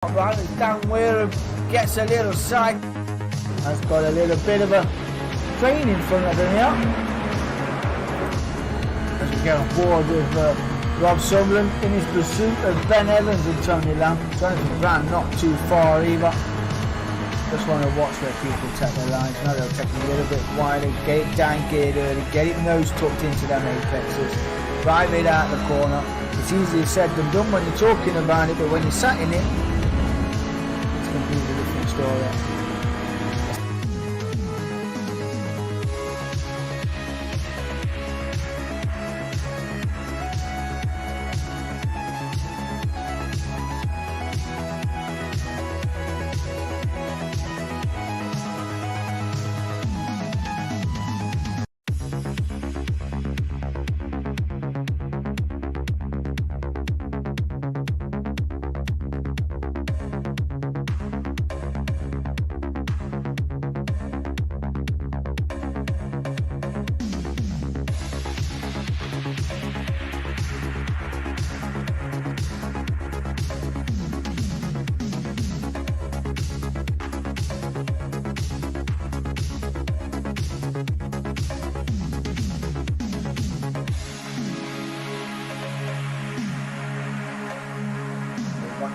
Right, as Dan Weir gets a little side, has got a little bit of a train in front of him here. As we get on board with Rob Sutherland in his pursuit of Ben Evans and Tony Lamb. Jonathan Brand not too far either. Just want to watch where people take their lines. Now they'll take a little bit wider, get it down geared early, get it nose tucked into them apexes, drive it out the corner. It's easier said than done when you're talking about it, but when you're sat in it, completely different story.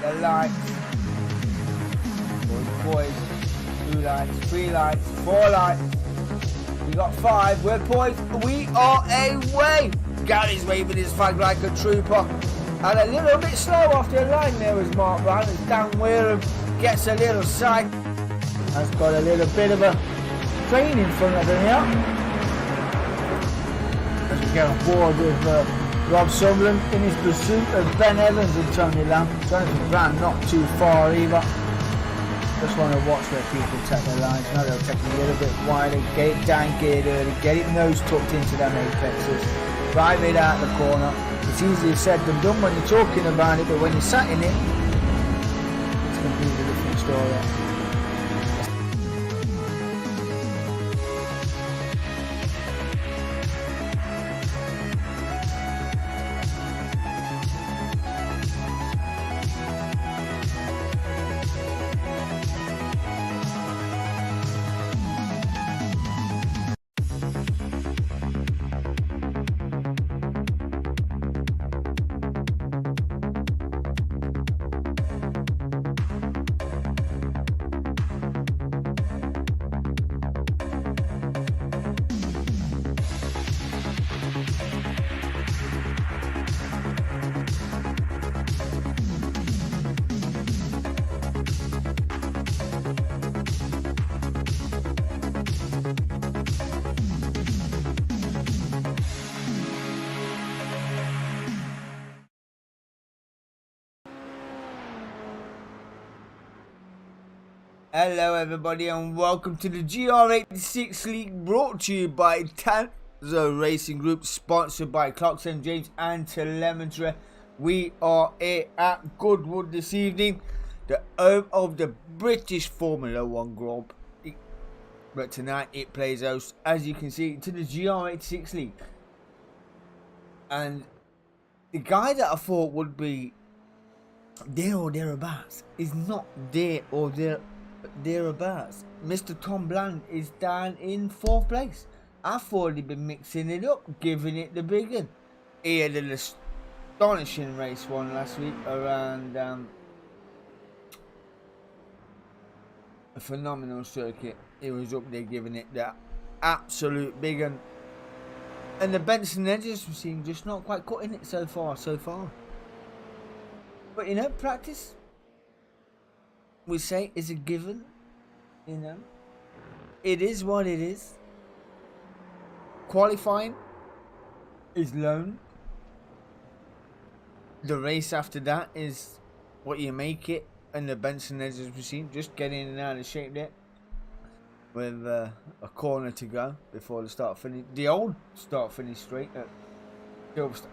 The lights, boys, 2 lights, 3 lights, 4 lights, we got 5, we're poised, we are away. Gary's waving his flag like a trooper, and a little bit slow off the line there was Mark Brown as Dan Weir gets a little side, has got a little bit of a train in front of him here. As we get on board with Rob Sutherland in his pursuit of Ben Evans and Tony Lamb. Jonathan Brand not too far either. Just want to watch where people take their lines. Now they'll take a little bit wider, get it down geared early, get it nose tucked into them apexes, drive it out the corner. It's easier said than done when you're talking about it, but when you're sat in it, it's a completely different story. Hello everybody and welcome to the Gr86 League, brought to you by Tanso Racing Group, sponsored by Clarkson James and Telemetry. We are here at Goodwood this evening, the home of the British Formula 1 Grand Prix. But tonight it plays host, as you can see, to the Gr86 League. And the guy that I thought would be there or thereabouts is not there or thereabouts. Mr. Tom Bland is down in 4th place. I thought he'd been mixing it up, giving it the big one. He had an astonishing race one last week around a phenomenal circuit. He was up there giving it the absolute big one. And the Benson Edges machine just not quite cutting it so far. But you know, practice, we say, is a given. You know, it is what it is. Qualifying is loan. The race after that is what you make it. And the Benson Edges machine just getting in and out of shape there, with a corner to go before the start finish. The old start finish straight at Silverstone.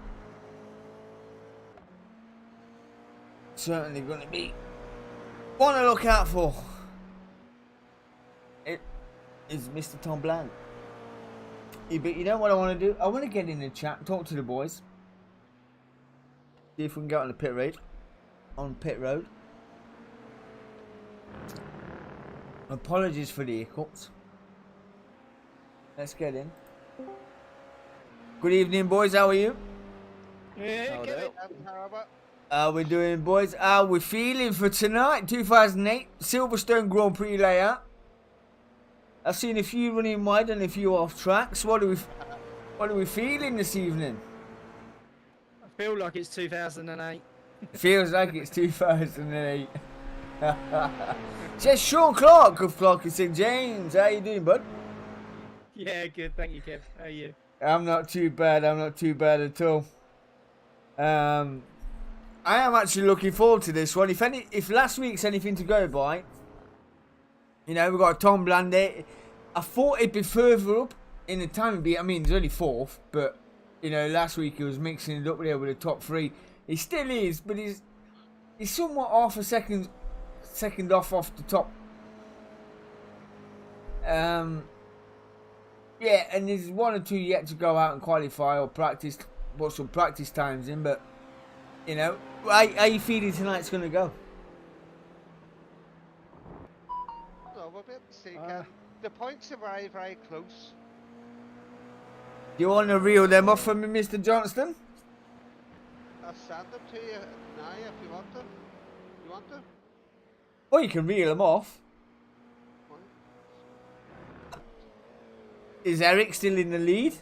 Certainly going to be one to look out for. It is Mr. Tom Bland. But you know what I want to do? I want to get in the chat, talk to the boys, see if we can get on the pit road. Apologies for the hiccups. Let's get in. Good evening, boys. How are you? Yeah, How we doing, boys? How we feeling for tonight? 2008 Silverstone Grand Prix layout. I've seen a few running wide and a few off tracks. What are we feeling this evening? I feel like it's 2008. Feels like it's 2008. Says Sean Clark of Clark and St James. How you doing, bud? Yeah, good. Thank you, Kev. How are you? I'm not too bad. I'm not too bad at all. I am actually looking forward to this one. If last week's anything to go by, you know, we've got Tom Blandet. I thought it'd be further up in the time. I mean, he's only 4th, but you know, last week he was mixing it up there with the top 3. He still is, but he's somewhat half a second off the top. Yeah, and there's 1 or 2 yet to go out and qualify or practice, put some practice times in. But you know, how you feeling tonight's going to go? No, we'll be able to see. The points are very, very close. Do you want to reel them off for me, Mr. Johnston? I'll send them to you now if you want them. You want them? Well, you can reel them off. Is Eric still in the lead?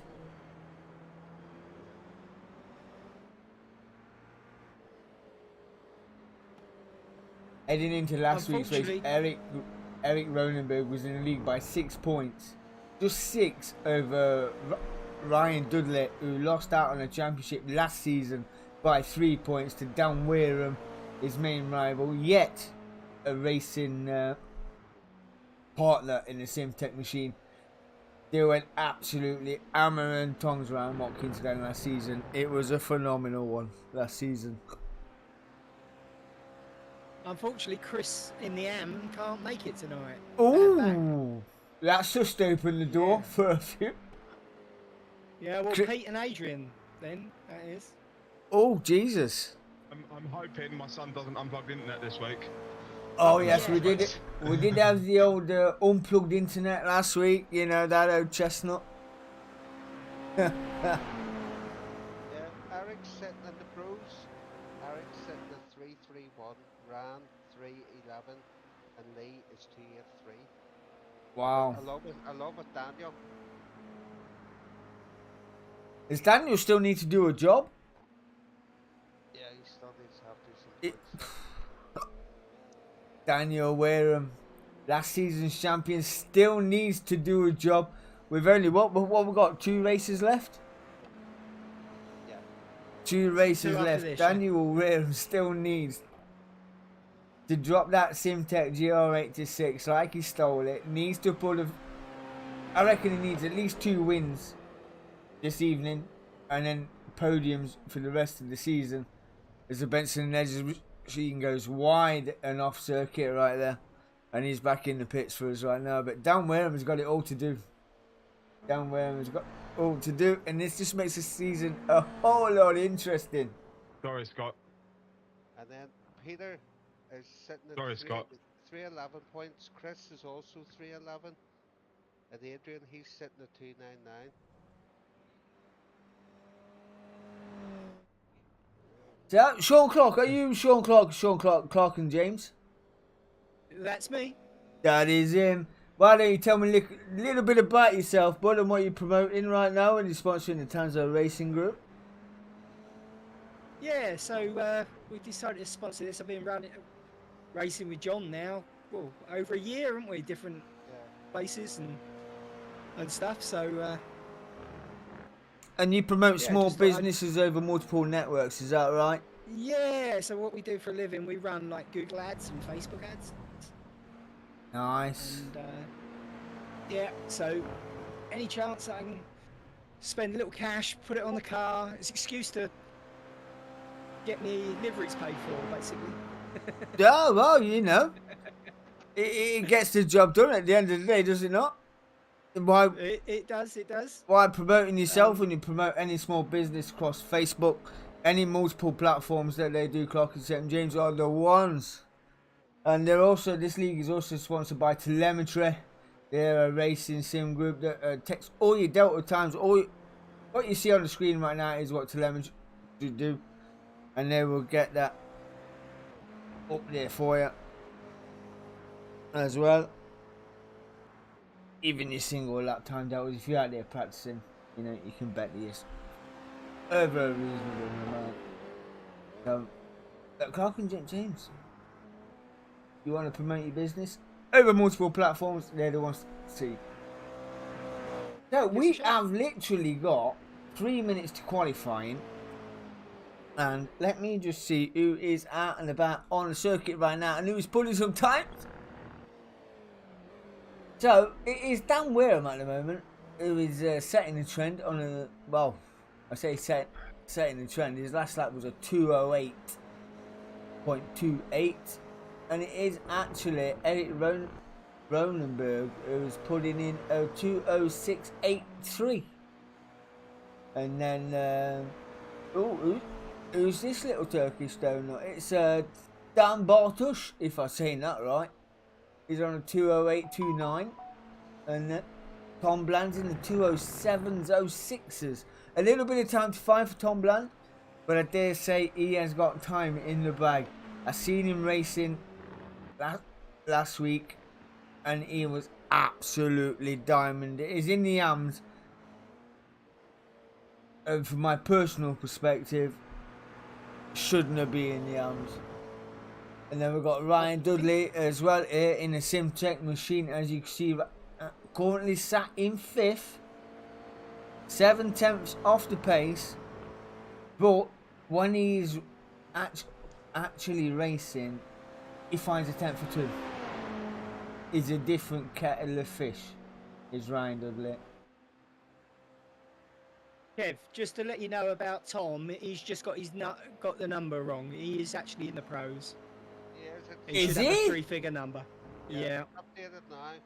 Heading into last week's race, Eric Ronenberg was in the league by 6 points. Just 6 over Ryan Dudley, who lost out on the championship last season by 3 points to Dan Wareham, his main rival, yet a racing partner in the Simtech machine. They went absolutely hammer and tongs around Watkins Glen last season. It was a phenomenal one last season. Unfortunately, Chris in the AM can't make it tonight. Ooh, that's just opened the door for a few. Yeah, well, Pete and Adrian, then, that is. Oh, Jesus. I'm hoping my son doesn't unplug the internet this week. Oh yes, we did it. We did have the old unplugged internet last week. You know, that old chestnut. Yeah, Eric's sitting in the pros. Eric's sitting at 331, Rand 311, and Lee is 283. Wow. Along with Daniel. Does Daniel still need to do a job? Yeah, he still needs to have to do some points. Daniel Wareham, last season's champion, still needs to do a job. We've only what we got? 2 races left. Yeah. 2 races 2 left. this, Daniel Wareham still needs to drop that Simtech GR86 like he stole it. Needs to put I reckon he needs at least 2 wins this evening, and then podiums for the rest of the season as the Benson Edges machine goes wide and off circuit right there, and he's back in the pits for us right now. But Dan Wareham has got it all to do. Dan Wareham has got all to do, and this just makes the season a whole lot interesting. Sorry, Scott. And then Peter is sitting at Sorry, Scott. 311 points. Chris is also 311. And Adrian, he's sitting at 299. So, Sean Clark, are you Sean Clark and James? That's me. That is him. Why don't you tell me a little bit about yourself, bud, and what you're promoting right now, and you're sponsoring the Tanso Racing Group? Yeah, so we decided to sponsor this. I've been racing with John now, well, over a year, haven't we? Different places and stuff, so... And you promote small businesses over multiple networks, is that right? Yeah, so what we do for a living, we run like Google ads and Facebook ads. Nice. And yeah, so any chance I can spend a little cash, put it on the car, it's an excuse to get me liveries paid for, basically. Oh, well, you know. It gets the job done at the end of the day, does it not? Why? It does. Why promoting yourself when you promote any small business across Facebook, any multiple platforms that they do, Clark and St James are the ones And they're also, this league is also sponsored by Telemetry. They're a racing sim group that takes all your delta times. What you see on the screen right now is what Telemetry do, and they will get that up there for you as well. Even your single lap time deltas, if you're out there practicing, you know, you can bet this over a reasonable amount. So, Clark and James, you want to promote your business over multiple platforms, they're the ones to see. So we have literally got 3 minutes to qualifying, and let me just see who is out and about on the circuit right now and who is pulling some times. So it is Dan Wareham at the moment who is setting the trend on a, well, I say setting the trend. His last lap was a 2:08.28, and it is actually Eric Ronenberg who is putting in a 2:06.83, and then who's this little Turkish donut? It's Dan Bartush, if I'm saying that right. He's on a 2:08.29, and Tom Bland's in the 2:07.06s. A little bit of time to find for Tom Bland, but I dare say he has got time in the bag. I seen him racing last week, and he was absolutely diamond. It is in the AMs, and from my personal perspective, shouldn't have been in the AMs. And then we've got Ryan Dudley as well here in the SimTech machine, as you can see, currently sat in 5th, 7/10 off the pace, but when he's actually racing, he finds a 10th or 2. It's a different kettle of fish, is Ryan Dudley. Kev, just to let you know about Tom, he's just got got the number wrong. He is actually in the pros. He should have a 3-figure number. Yeah. Updated now.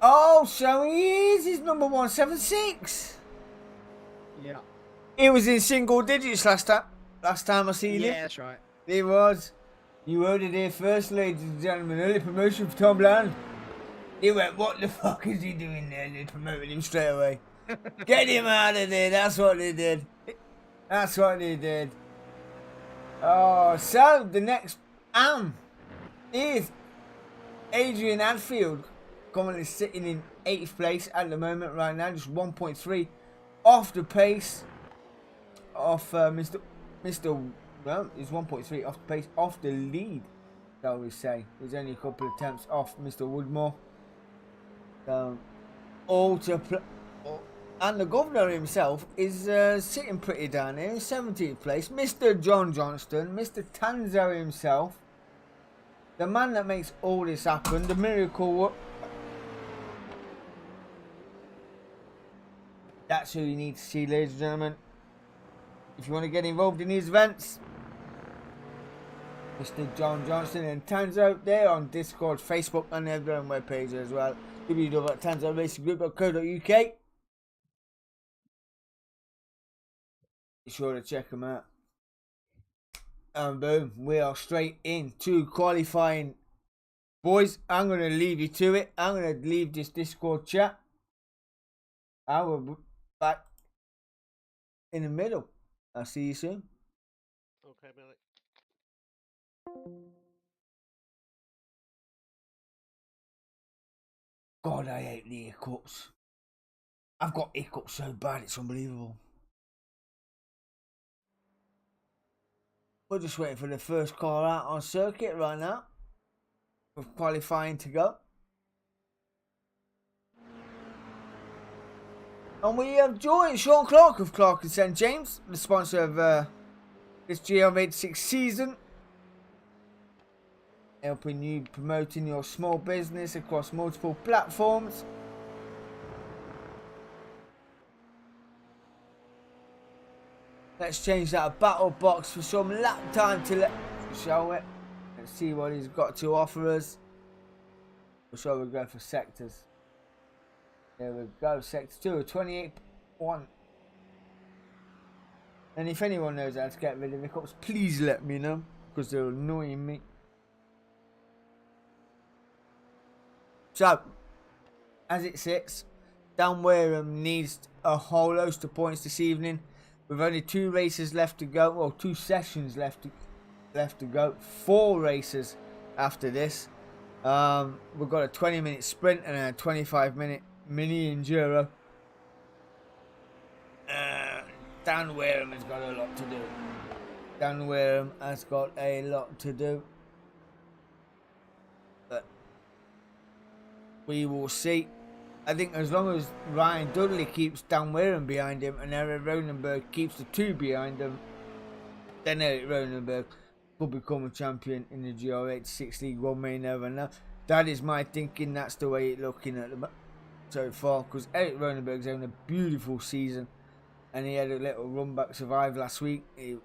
Oh, so he is his number 176. Yeah. He was in single digits last time I seen him. Yeah, that's right. He was. You heard it here first, ladies and gentlemen. Early promotion for Tom Bland. He went, what the fuck is he doing there? They promoted him straight away. Get him out of there. That's what they did. That's what they did. Oh, so the next is Adrian Adfield, currently sitting in 8th place at the moment right now, just 1.3 off the pace of Mr. Well, he's 1.3 off the pace, off the lead, shall we say. There's only a couple of attempts off Mr. Woodmore. All to play. And the governor himself is sitting pretty down here in 17th place. Mr. John Johnston, Mr. Tanso himself, the man that makes all this happen, the miracle. That's who you need to see, ladies and gentlemen. If you want to get involved in these events, Mr. John Johnston and Tanso, they're on Discord, Facebook, and they have their own webpage as well. www.tansoracing.co.uk. Be sure to check them out. And boom, we are straight into qualifying. Boys, I'm going to leave you to it. I'm going to leave this Discord chat. I will be back in the middle. I'll see you soon. Okay, Billy. God, I hate the hiccups. I've got hiccups so bad, it's unbelievable. We're just waiting for the first car out on circuit right now, with qualifying to go. And we have joined Sean Clark of Clark and St. James, the sponsor of this Gr86 season, helping you promoting your small business across multiple platforms. Let's change that battle box for some lap time to show it. Let's see what he's got to offer us. So we'll go for sectors. There we go, sector 2, 28.1. And if anyone knows how to get rid of hiccups, please let me know, because they're annoying me. So, as it sits, Dan Wareham needs a whole host of points this evening. With only 2 races left to go, well, 2 sessions left to go. 4 races after this. We've got a 20-minute sprint and a 25-minute mini enduro. Dan Wareham has got a lot to do. Dan Wareham has got a lot to do. But we will see. I think as long as Ryan Dudley keeps Dan Wareham behind him and Eric Ronenberg keeps the 2 behind him, then Eric Ronenberg will become a champion in the Gr86 League 1. May never know. That is my thinking. That's the way it's looking at the so far. Because Eric Ronenberg's having a beautiful season, and he had a little run back survive last week. He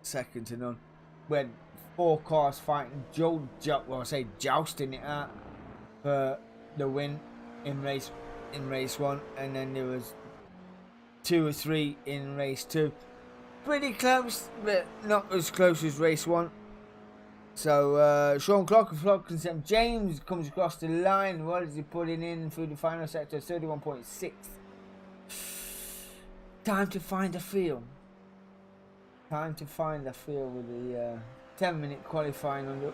second to none. We had 4 cars fighting jousting it out for the win in race 1, and then there was 2 or 3 in race 2. Pretty close, but not as close as race 1. So Sean Clark and St James comes across the line. What is he putting in through the final sector? 31.6. Time to find a feel. Time to find a feel with the 10-minute qualifying under.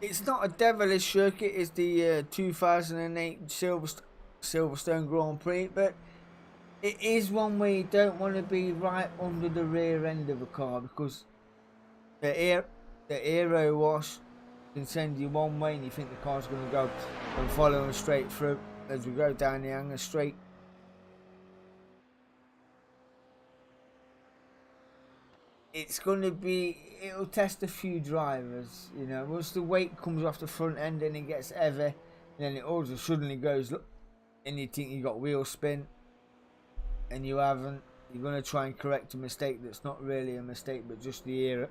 It's not a devilish circuit. It's the 2008 Silverstone Grand Prix, but it is one where you don't want to be right under the rear end of a car, because the aero wash can send you one way and you think the car's going to go and follow them straight through as we go down the Hanger Straight. It's going to be, it'll test a few drivers, you know. Once the weight comes off the front end and it gets heavy, and then it all just suddenly goes, look, and you think you got wheel spin, and you haven't. You're going to try and correct a mistake that's not really a mistake, but just the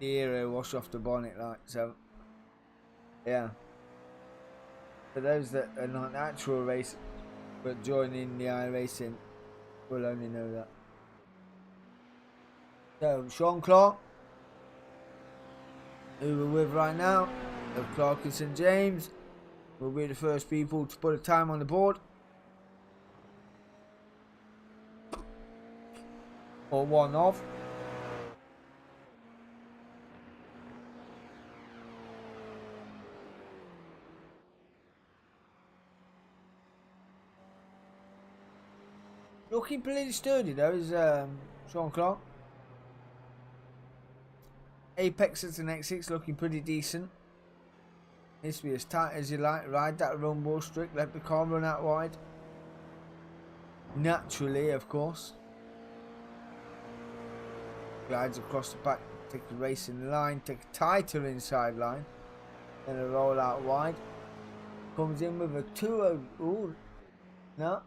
aero wash off the bonnet, like so. Yeah. For those that are not actual racing but joining the iRacing, will only know that. So Sean Clark, who we're with right now, of Clark and St James, will be the first people to put a time on the board. Or one of. Looking pretty sturdy though is Sean Clark. Apex at an X6 looking pretty decent. Needs to be as tight as you like. Ride that run wall strict. Let the car run out wide. Naturally, of course. Glides across the back. Take a racing line. Take a tighter inside line. Then a roll out wide. Comes in with a 2.0. Ooh, no.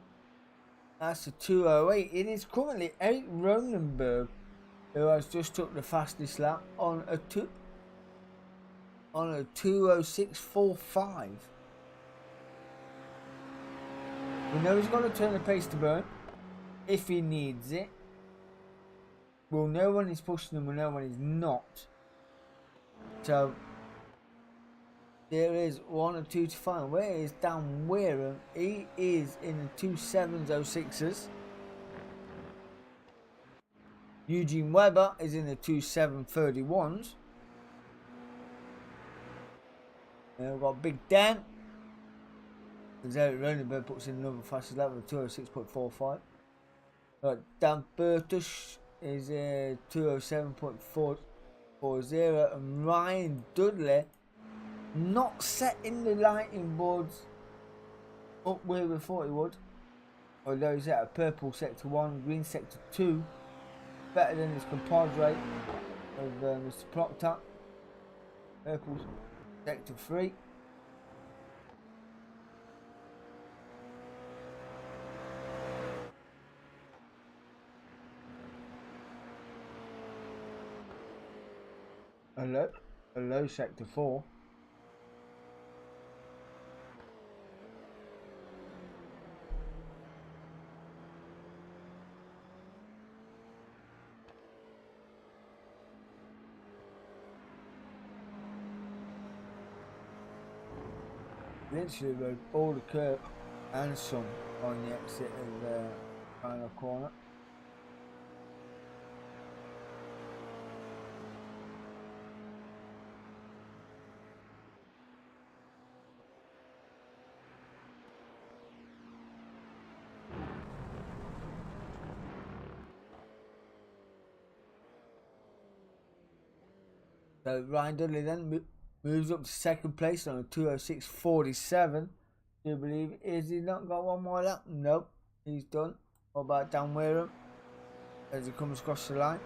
That's a 2.08. It is currently Eric Ronenberg who has just took the fastest lap on a 2.06.45. We know he's got to turn the pace to burn if he needs it. We'll know when he's pushing and we'll know when he's not. So there is 1 or 2 to find. Where is Dan Wareham? He is in the 2.7.06s. Eugene Webber is in the 2.7.31s. And we've got Big Dan. Eric Ronenberg puts in another fastest lap of 2.06.45. Dan Burtush is 2.07.440, and Ryan Dudley not setting the lighting boards up where we thought he would. Although he's at a purple sector 1, green sector 2. Better than his compadre of Mr. Proctor. Purple sector 3. Hello sector 4. literally rode all the curb and some on the exit of the final corner. So Ryan Dudley then moves up to second place on a 2:06.47. Do you believe? Is he not got one more lap? Nope, he's done. What about Dan Wareham as he comes across the line?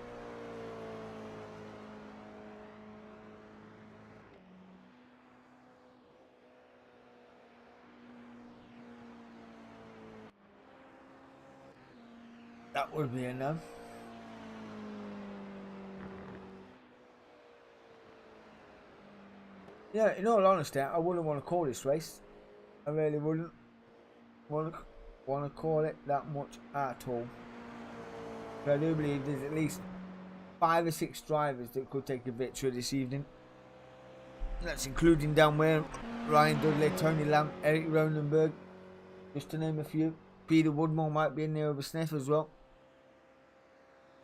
That would be a no. Yeah, in all honesty, I wouldn't want to call this race. I really wouldn't want to call it that much at all. But I do believe there's at least 5 or 6 drivers that could take a victory this evening. That's including Dan Wareham, Ryan Dudley, Tony Lamb, Eric Ronenberg, just to name a few. Peter Woodmore might be in there over Sniff as well.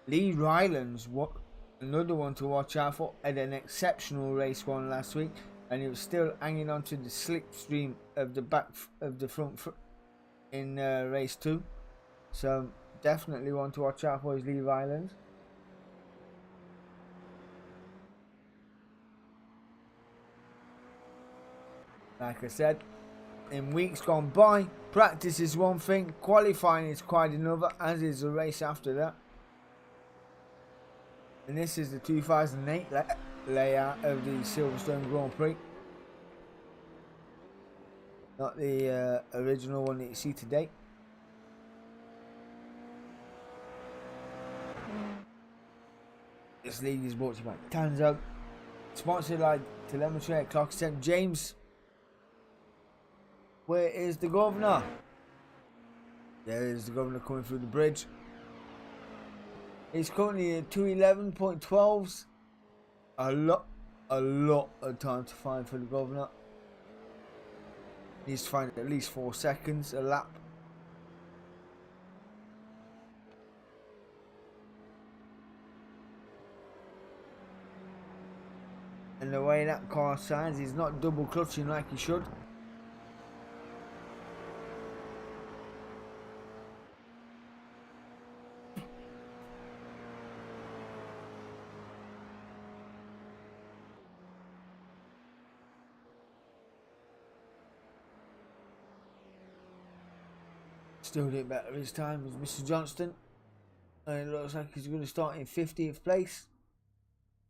Lee Rylands, another one to watch out for, had an exceptional race one last week, and he was still hanging on to the slipstream of the back of the front in race 2. So definitely one to watch out for is Lee Rylands. Like I said, in weeks gone by, practice is one thing, qualifying is quite another, as is the race after that. And this is the 2008 layout of the Silverstone Grand Prix. Not the original one that you see today. This league is brought to you by Tanso. Sponsored by telemetry at Clark St. James. Where is the governor? There is the governor coming through the bridge. He's currently at 2:11.12s. A lot of time to find for the governor. Needs to find at least 4 seconds a lap. And the way that car signs, he's not double clutching like he should. Still did better his time as Mr. Johnston. And it looks like he's going to start in 50th place.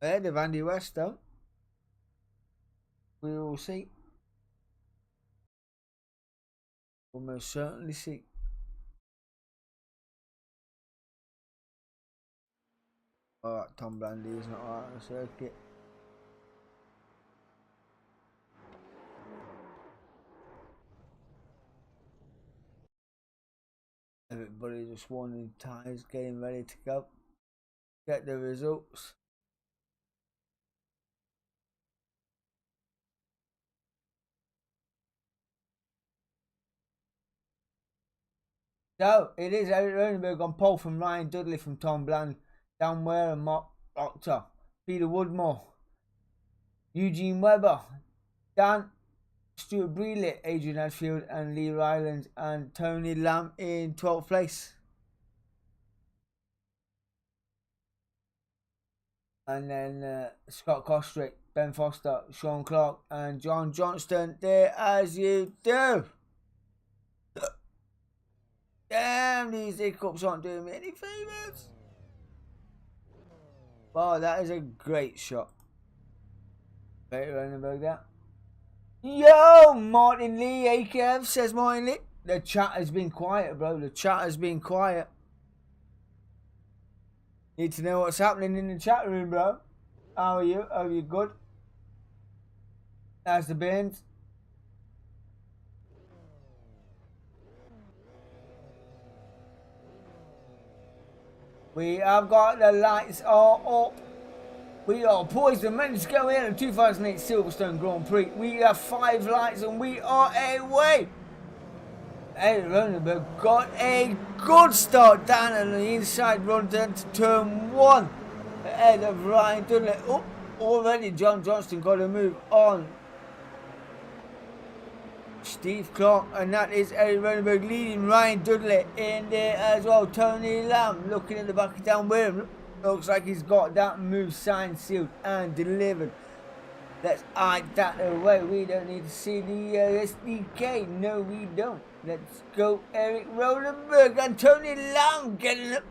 Ahead of Andy West though. We will see. We'll most certainly see. Alright, Tom Brandy is not out on the circuit. Everybody just warming tyres, getting ready to go. Get the results. So, it is Eric Ronenberg on pole from Ryan Dudley from Tom Bland, Dan Wareham, Mark Proctor, Peter Woodmore, Eugene Webber, Dan, Stuart Brealey, Adrian Hadfield and Lee Rylands, and Tony Lamb in 12th place. And then Scott Kostrick, Ben Foster, Sean Clark and John Johnston there as you do. Damn, these hiccups aren't doing me any favours. Wow, that is a great shot. Great Ronenberg that. Yo, Martin Lee, AKF, says Martin Lee. The chat has been quiet, bro. The chat has been quiet. Need to know what's happening in the chat room, bro. How are you? Are you good? That's the bins. We have got the lights all up. We are poised and ready to go in the 2008 Silverstone Grand Prix. We have 5 lights and we are away. Eddie Ronenberg got a good start down on the inside run down to turn 1 ahead of Ryan Dudley. Oh, already John Johnston got a move on Steve Clark, and that is Eddie Ronenberg leading Ryan Dudley in there as well. Tony Lamb looking at the back down with him. Looks like he's got that move signed, sealed and delivered. Let's hide that away. We don't need to see the SDK. No, we don't. Let's go Eric Ronenberg and Tony Lamb getting it,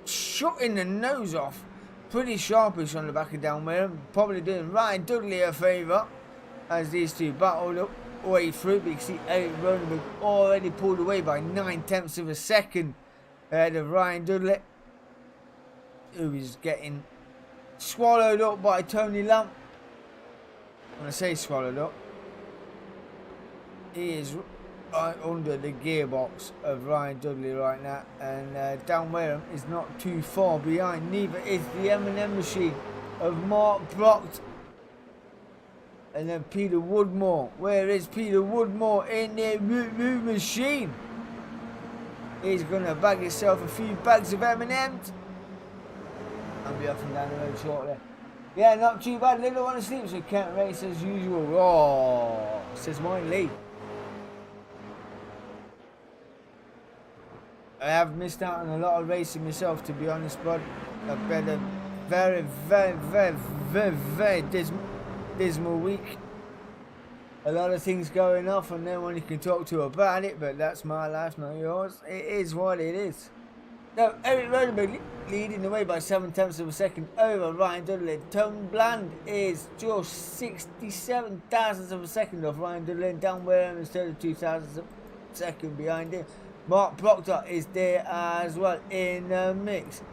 shutting the nose off. Pretty sharpish on the back of down with him. Probably doing Ryan Dudley a favour as these two battled up way through. But you can see Eric Ronenberg already pulled away by 9/10 of a second ahead of Ryan Dudley, who is getting swallowed up by Tony Lamb. When I say swallowed up, he is right under the gearbox of Ryan Dudley right now, and Dan Wareham is not too far behind. Neither is the M&M machine of Mark Proctor. And then Peter Woodmore. Where is Peter Woodmore in the Root machine? He's gonna bag himself a few bags of M&Ms. I'll be up and down the road shortly. Yeah, not too bad. Little one asleep, so can't race as usual. Oh, says mine Lee. I have missed out on a lot of racing myself, to be honest, bud. I've been a very dismal week. A lot of things going off and no one you can talk to about it, but that's my life, not yours. It is what it is. Now, Eric Ronenberg leading the way by 7/10 of a second over Ryan Dudley. Tone Bland is just 67 thousandths of a second off Ryan Dudley, and Dan Wareham is 32 thousandths of a second behind him. Mark Proctor is there as well in the mix.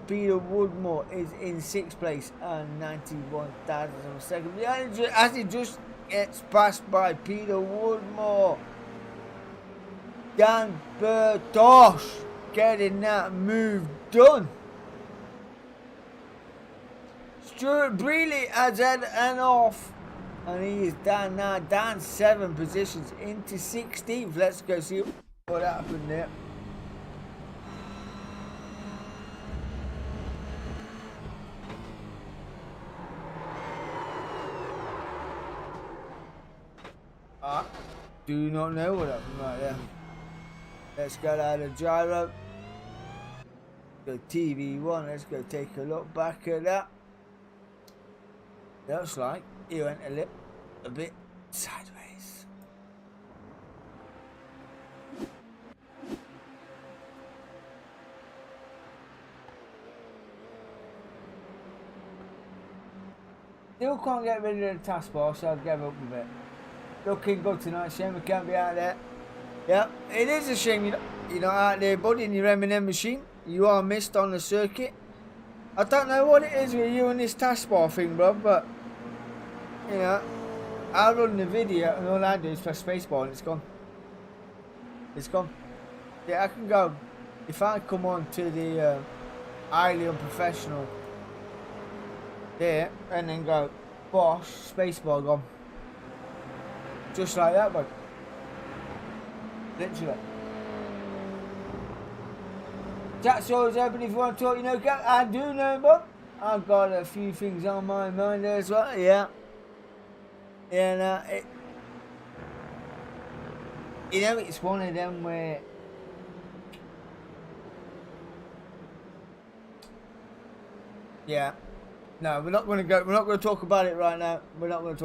Peter Woodmore is in 6th place and 91 thousandths of a second behind him as he just gets passed by Peter Woodmore. Dan Bertosh getting that move done. Stuart Brealey has had an off, and he is down now, down 7 positions into 16th. Let's go see what happened there. I do not know what happened right there. Let's get out of gyro. Go TV1, let's go take a look back at that. Looks like he went a bit sideways. Still can't get rid of the taskbar, so I'll give up a bit. Looking good tonight, shame we can't be out there. Yeah, it is a shame you're not out there, buddy, in your M&M machine. You are missed on the circuit. I don't know what it is with you and this taskbar thing, bro, but you know, I run the video and all I do is press spacebar and it's gone. It's gone. Yeah, I can go. If I come on to the highly unprofessional there and then go bosh, spacebar gone. Just like that, bud. Literally. Chat's always open if you want to talk, you know, I do know, but I've got a few things on my mind as well, yeah. And you know, it's one of them where yeah. No, we're not going to talk about it right now. But I'll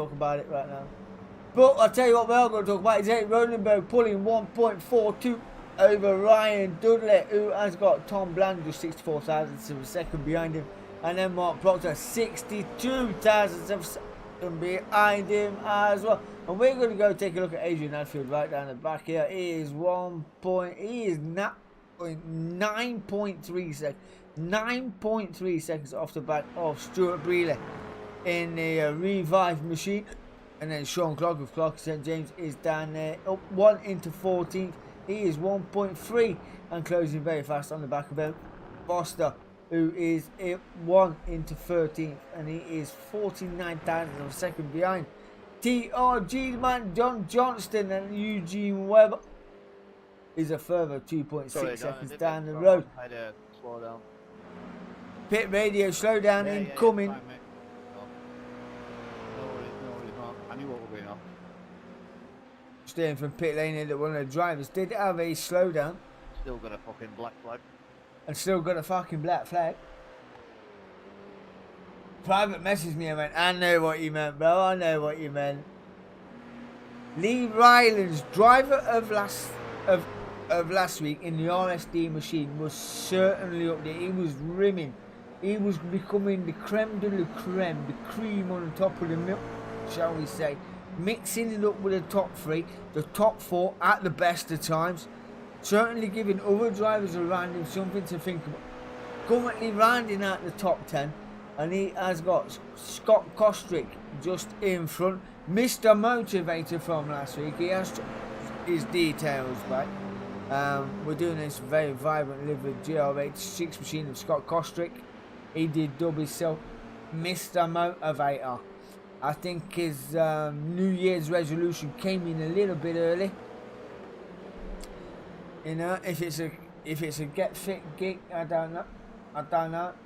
tell you what we are going to talk about is Eric Ronenberg pulling 1.42 over Ryan Dudley, who has got Tom Bland just 64 thousandths of a second behind him, and then Mark Proctor 62 thousandths of a second behind him as well. And we're going to go take a look at Adrian Hadfield right down the back here. He is 9.3 seconds. 9.3 seconds off the back of Stuart Brealey in the revived machine. And then Sean Clark of Clark St James is down there, up 1 into 14th. He is 1.3 and closing very fast on the back of him. Foster who is 1 into 13th, and he is 49,000 of a second behind. TRG man John Johnston and Eugene Webb is a further 2.6 seconds down the road. I had to slow down. Pit radio slowdown incoming. Fine, mate. No worries, man. I knew what was going on. Staying from pit lane here that one of the drivers did have a slowdown Still got a fucking black flag. and still got a fucking black flag. Private messaged me and went, I know what you meant, bro, I know what you meant. Lee Ryland's driver of last week in the RSD machine was certainly up there. He was rimming. He was becoming the creme de la creme, the cream on the top of the milk, shall we say. Mixing it up with the top 3, the top 4 at the best of times. Certainly giving other drivers around him something to think about. Currently rounding out the top 10. And he has got Scott Kostrick just in front. Mr. Motivator from last week. He has his details back. We're doing this very vibrant livered GR86 machine of Scott Kostrick. He did dub himself Mr. Motivator. I think his New Year's resolution came in a little bit early. You know, if it's a get fit gig, I don't know.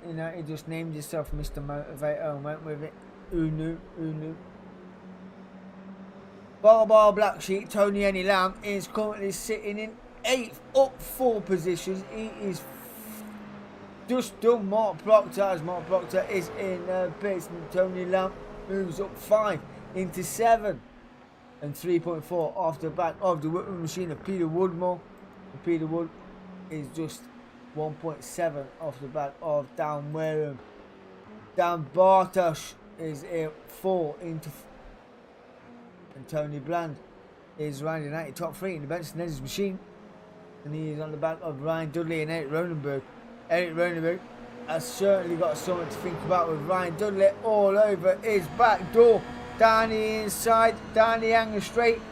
You know, he just named himself Mr. Motivator and went with it. Who knew? Who knew? Bar Black Sheep, Tony Annie Lamb is currently sitting in 8th, up 4 positions. He is just done Mark Proctor, as Mark Proctor is in pits. Tony Lamb moves up 5 into 7 and 3.4 off the back of the whipping machine of Peter Woodmore. And Peter Wood is just 1.7 off the back of Dan Wareham. Dan Bartosh is 4 into and Tony Bland is rounding out the top 3 in the Benson Hedges machine, and he is on the back of Ryan Dudley and Eric Ronenberg. Eric Ronenberg has certainly got something to think about with Ryan Dudley all over his back door. Down the inside, down the hanger straight.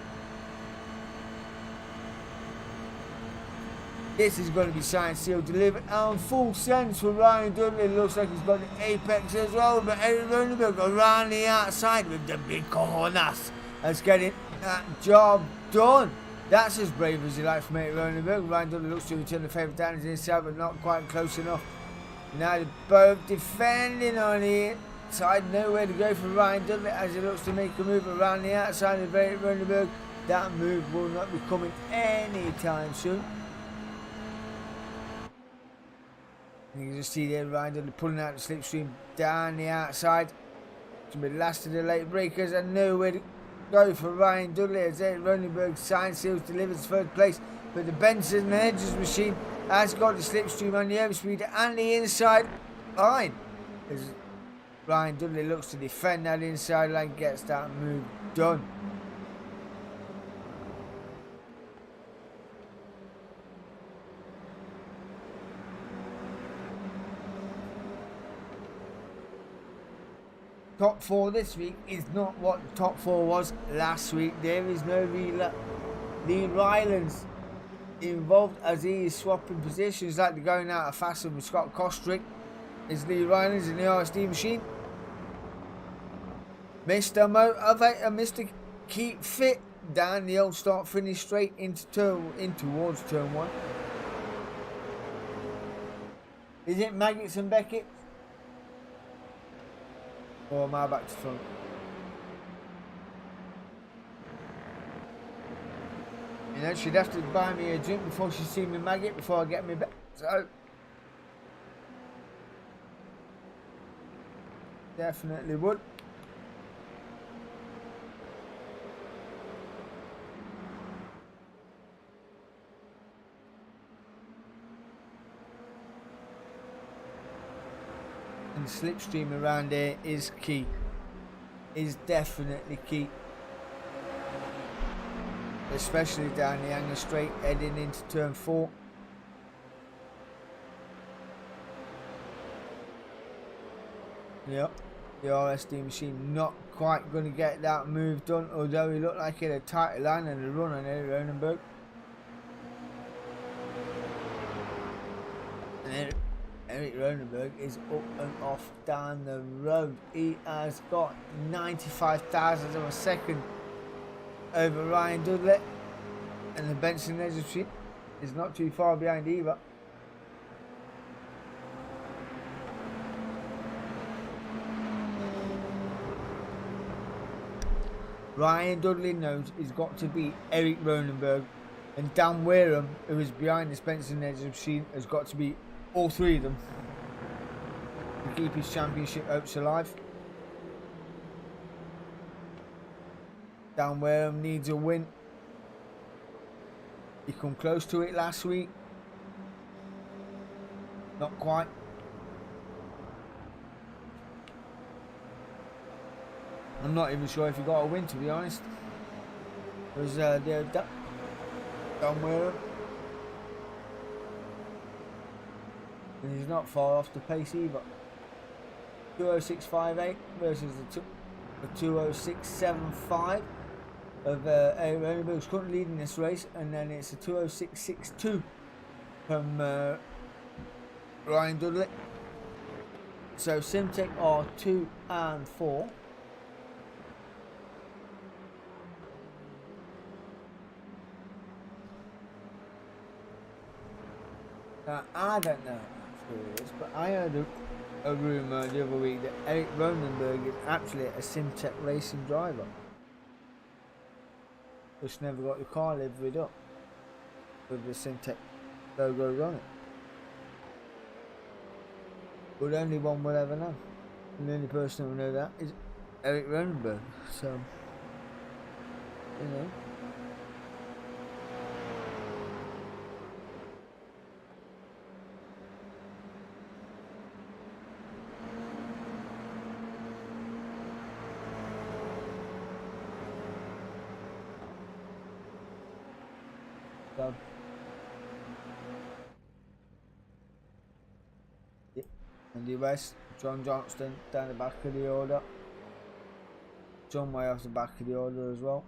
This is going to be signed, sealed, delivered, and full sense for Ryan Dudley. Looks like he's got the apex as well, but Eric Ronenberg around the outside with the big cojones. That's getting that job done. That's as brave as he likes from Eric Ronenberg. Ryan Dudley looks to return the favour down his inside, but not quite close enough. Now they're both defending on the inside. Nowhere to go for Ryan Dudley as he looks to make a move around the outside of Eric Ronenberg. That move will not be coming anytime soon. You can just see there Ryan Dudley pulling out the slipstream down the outside. To be the last of the late breakers, and nowhere to go for Ryan Dudley as Eric Ronenberg sign seals delivers third place. But the Benson Hedges machine has got the slipstream on the airspeed and the inside line. As Ryan Dudley looks to defend that inside line, gets that move done. Top 4 this week is not what the top 4 was last week. There is no Lee Rylands involved as he is swapping positions like they're going out of fashion with Scott Kostrick. Is Lee Rylands in the RSD machine. Mr. Motivator, Mr. Keep Fit down the old start finish straight into towards turn 1. Is it Maggots and Beckett? Or am I back to front? You know, she'd have to buy me a drink before she see me maggot before I get me back. So definitely would. And slipstream around here is key. Is definitely key. Especially down the hanger straight heading into turn 4. Yep, the RSD machine not quite going to get that move done, although he looked like he had a tighter line and a run on Eric Ronenberg. And Eric Ronenberg is up and off down the road. He has got 95 thousandths of a second over Ryan Dudley, and the Benson Legacy is not too far behind either. Ryan Dudley knows he's got to beat Eric Ronenberg, and Dan Wareham, who is behind the Spencer Nedge machine, has got to beat all three of them to keep his championship hopes alive. Dan Wareham needs a win. He come close to it last week. Not quite. I'm not even sure if he got a win, to be honest. It was Dan Wareham. And he's not far off the pace either. 206.58 versus the 206.75 of Eric Ronenberg, who's currently leading this race, and then it's a 206.62 from Ryan Dudley. So Simtech are 2 and 4. Now, I don't know who it is, but I heard a rumour the other week that Eric Ronenberg is actually a Simtech racing driver. Just never got the car liveried up with the Simtech logos on it. But only one will ever know. And the only person who will know that is Eric Ronenberg. So, you know. So, yeah. And the rest, John Johnston down the back of the order. John way off the back of the order as well.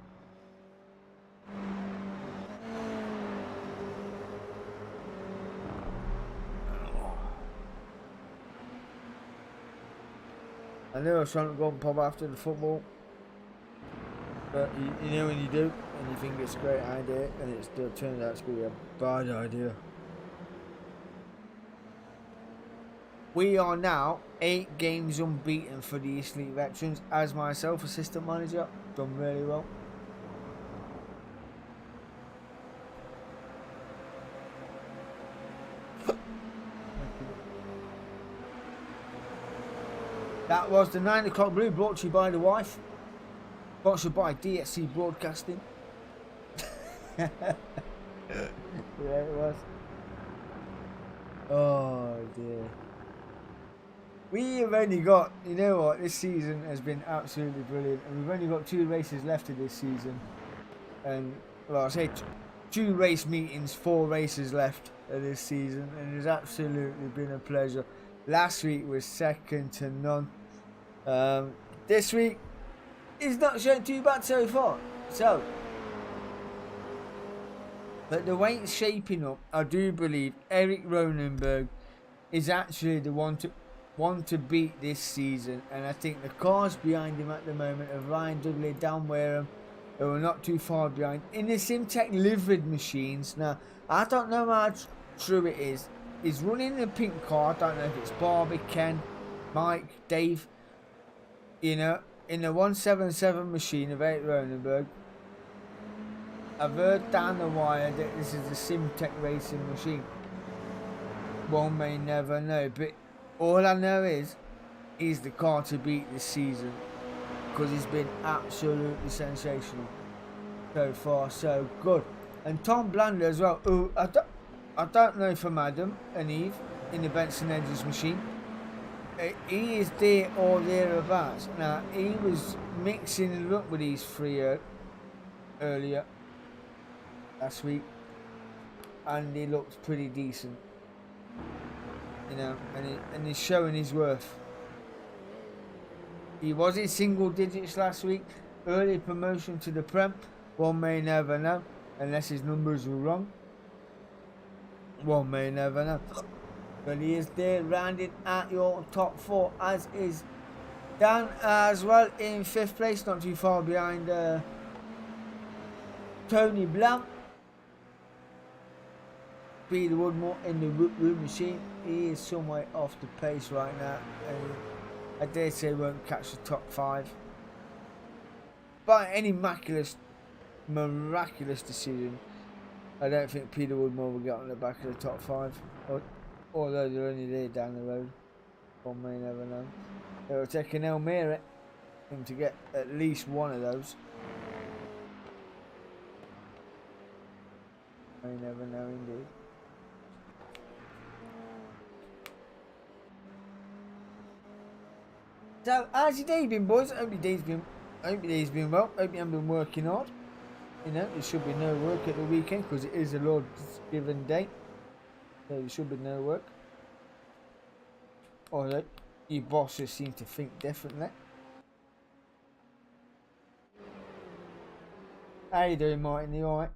I knew I was trying to go and pop after the football, but you know when you do and you think it's a great idea and it still turns out to be a bad idea. We are now 8 games unbeaten for the East League veterans. As myself, assistant manager, done really well. That was the 9 o'clock blue, brought to you by the wife. Sponsored by DSC Broadcasting. Yeah, it was. Oh dear. We have only got, you know what, this season has been absolutely brilliant, and we've only got 2 races left of this season. And, well, I say 2 race meetings, 4 races left of this season, and it's absolutely been a pleasure. Last week was second to none. This week is not showing too bad so far. So, but the way it's shaping up, I do believe Eric Ronenberg is actually the one to beat this season, and I think the cars behind him at the moment are Ryan Dudley, Dan Wareham, who are not too far behind in the Simtech liveried machines. Now, I don't know how true it is. He's running the pink car. I don't know if it's Barbie, Ken, Mike, Dave. You know, in the 177 machine of Eric Ronenberg. I've heard down the wire that this is a Simtech racing machine. One may never know, but all I know is he's the car to beat this season, because he's been absolutely sensational. So far, so good. And Tom Blander as well, who I don't know from Adam and Eve in the Benson Edges machine. He is there or thereabouts. Now, he was mixing it up with these 3 earlier last week, and he looked pretty decent. You know, and he's showing his worth. He was in single digits last week. Early promotion to the Prem. One may never know, unless his numbers were wrong. One may never know. But he is there, rounding at your top 4, as is Dan as well in 5th place, not too far behind Tony Blanc. Peter Woodmore in the room machine. He is somewhere off the pace right now, and I dare say won't catch the top 5 by any miraculous decision. I don't think Peter Woodmore will get on the back of the top 5, although they're only there down the road. One may never know. It will take an Elmira him to get at least one of those. May never know indeed. So, how's your day been, boys? Hope your day's been well. Hope you haven't been working hard. You know, there should be no work at the weekend because it is a Lord's given day. So there should be no work. Although your bosses seem to think differently. How you doing, Martin? You alright?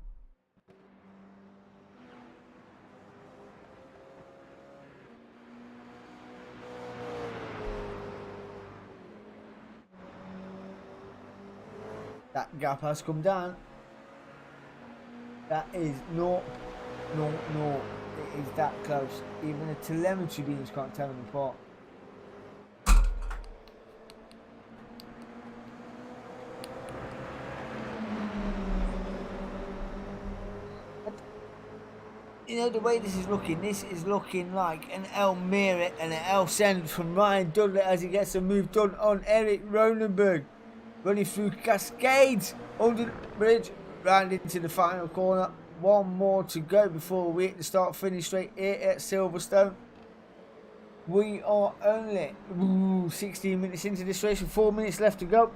That gap has come down. That is no. It is that close. Even the telemetry beams can't tell them apart. You know the way this is looking like an Elmira and an El Send from Ryan Dudley as he gets a move done on Eric Ronenberg. Running through Cascades, under the bridge, round into the final corner. One more to go before we hit the start-finish straight here at Silverstone. We are only 16 minutes into this race with 4 minutes left to go.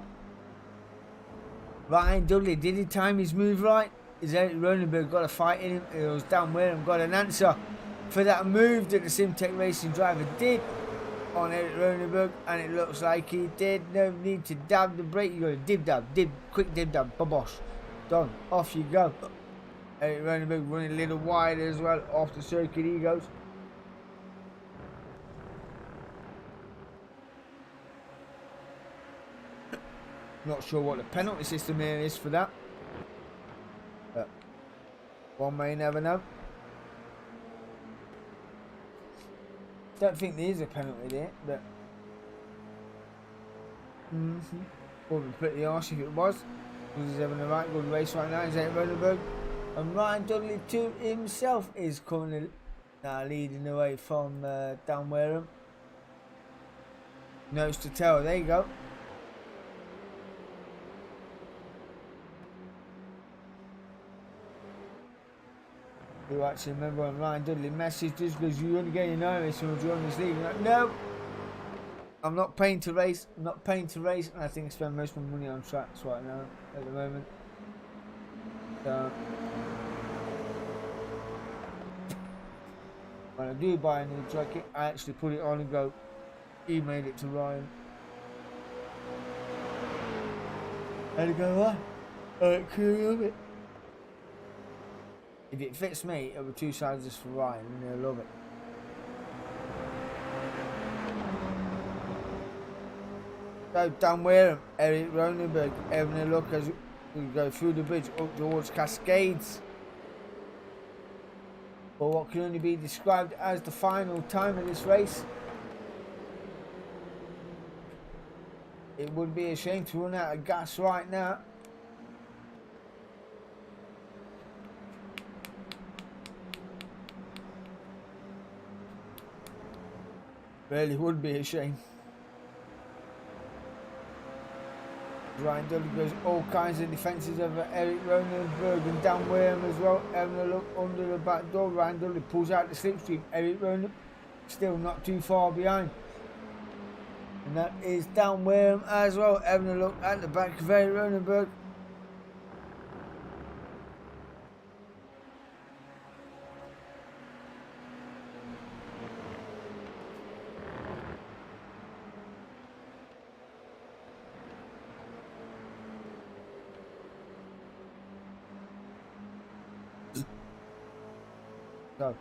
Ryan Dudley, did he time his move right? Is Eric Ronenberg got a fight in him? It was Dan Wareham got an answer for that move that the Simtech Racing driver did on Eric Ronenberg, and it looks like he did. No need to dab the brake. You got to quick dib dab, babosh, done. Off you go. Eric Ronenberg running a little wide as well. Off the circuit he goes. Not sure what the penalty system here is for that, but one may never know. Don't think there is a penalty there, but would be pretty harsh if it was. Because he's having a right good race right now. He's at Ronenberg, and Ryan Dudley too himself is currently now leading the way from Dan Wareham. Nose to tail. There you go. You actually remember when Ryan Dudley messaged us because you only getting Irish when you're on this league. Like, no, I'm not paying to race. I'm not paying to race, and I think I spend most of my money on tracks right now at the moment. So when I do buy a new track, I actually put it on and go email it to Ryan. And he go, what? Can you have it? If it fits me, it'll be 2 sizes for Ryan, and he'll love it. So Dan Wareham, Eric Ronenberg, having a look as we go through the bridge up towards Cascades. For what can only be described as the final time of this race. It would be a shame to run out of gas right now. Really would be a shame. Ryan Dudley goes all kinds of defences over Eric Ronenberg and Dan Wareham as well. Having a look under the back door. Ryan Dudley pulls out the slipstream. Eric Ronenberg still not too far behind. And that is Dan Wareham as well. Having a look at the back of Eric Ronenberg. So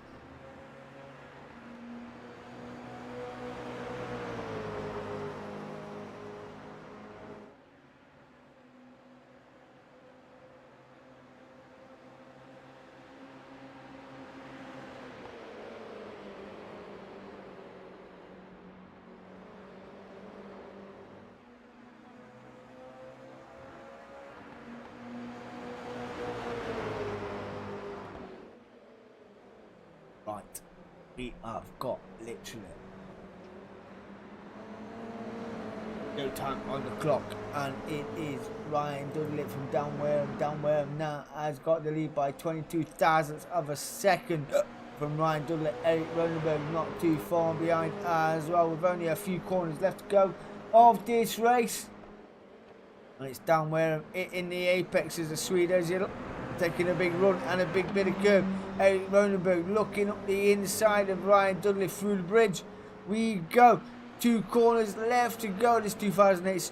right. We have got literally no time on the clock, and it is Ryan Dudley from Downwareham. Downwareham now has got the lead by 22 thousandths of a second from Ryan Dudley. Eric Ronenberg not too far behind as well, with only a few corners left to go of this race. And it's Downwareham in the apex as the Swede as he'll taking a big run and a big bit of curve. Eric Ronenberg looking up the inside of Ryan Dudley through the bridge. We go. 2 corners left to go. This 2008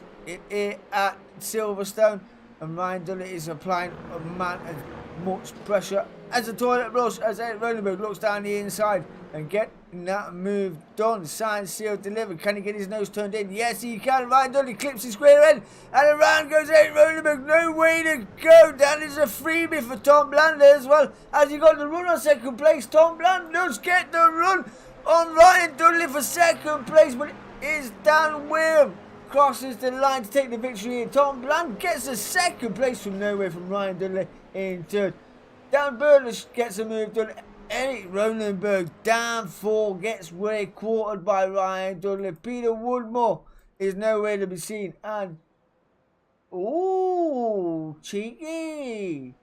here at Silverstone, and Ryan Dudley is applying a man as much pressure as the toilet brush as Eric Ronenberg looks down the inside and get that move done. Signed, sealed, delivered. Can he get his nose turned in? Yes, he can. Ryan Dudley clips his square end, and around goes Eric Ronenberg. No way to go. That is a freebie for Tom Bland as well, as he got the run on second place. Tom Bland does get the run on Ryan Dudley for second place, but it's Downwareham crosses the line to take the victory here. Tom Bland gets a second place from nowhere from Ryan Dudley in third. Dan Burlish gets a move done. Eric Ronenberg down 4 gets way quartered by Ryan Dudley. Peter Woodmore is nowhere to be seen, and ooh, cheeky.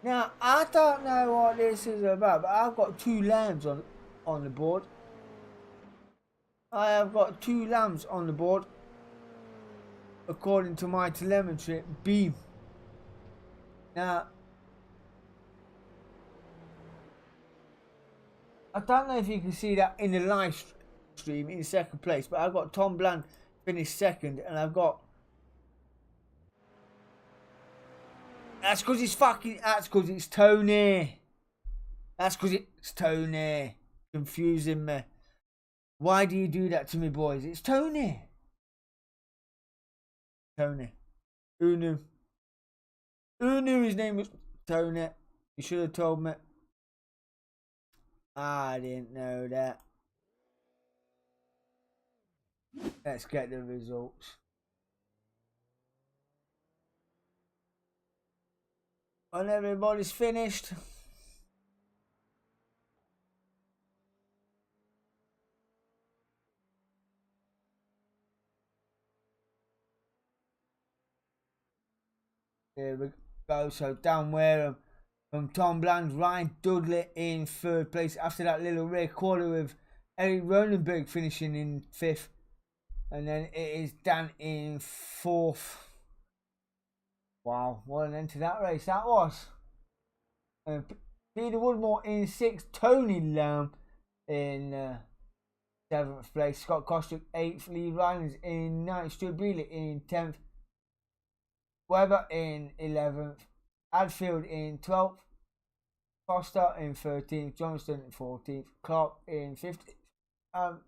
Now I don't know what this is about, but I've got 2 lambs on the board. I have got 2 lambs on the board according to my telemetry beam. Now I don't know if you can see that in the live stream in second place, but I've got Tom Bland finished second, and I've got... That's because it's fucking... That's because it's Tony. That's because it's Tony. Confusing me. Why do you do that to me, boys? It's Tony. Tony. Who knew? Who knew his name was Tony? You should have told me. I didn't know that. Let's get the results. When everybody's finished. Here we go. So Downwareham from Tom Bland, Ryan Dudley in third place. After that little rear quarter with Eric Ronenberg finishing in 5th. And then it is Dan in 4th. Wow, what an end to that race that was. Peter Woodmore in 6th. Tony Lamb in 7th place. Scott Kostrick 8th. Lee Rylands in 9th. Stuart Brealey in 10th. Webber in 11th. Adfield in 12th. Foster in 13th. Johnston in 14th. Clark in 15th.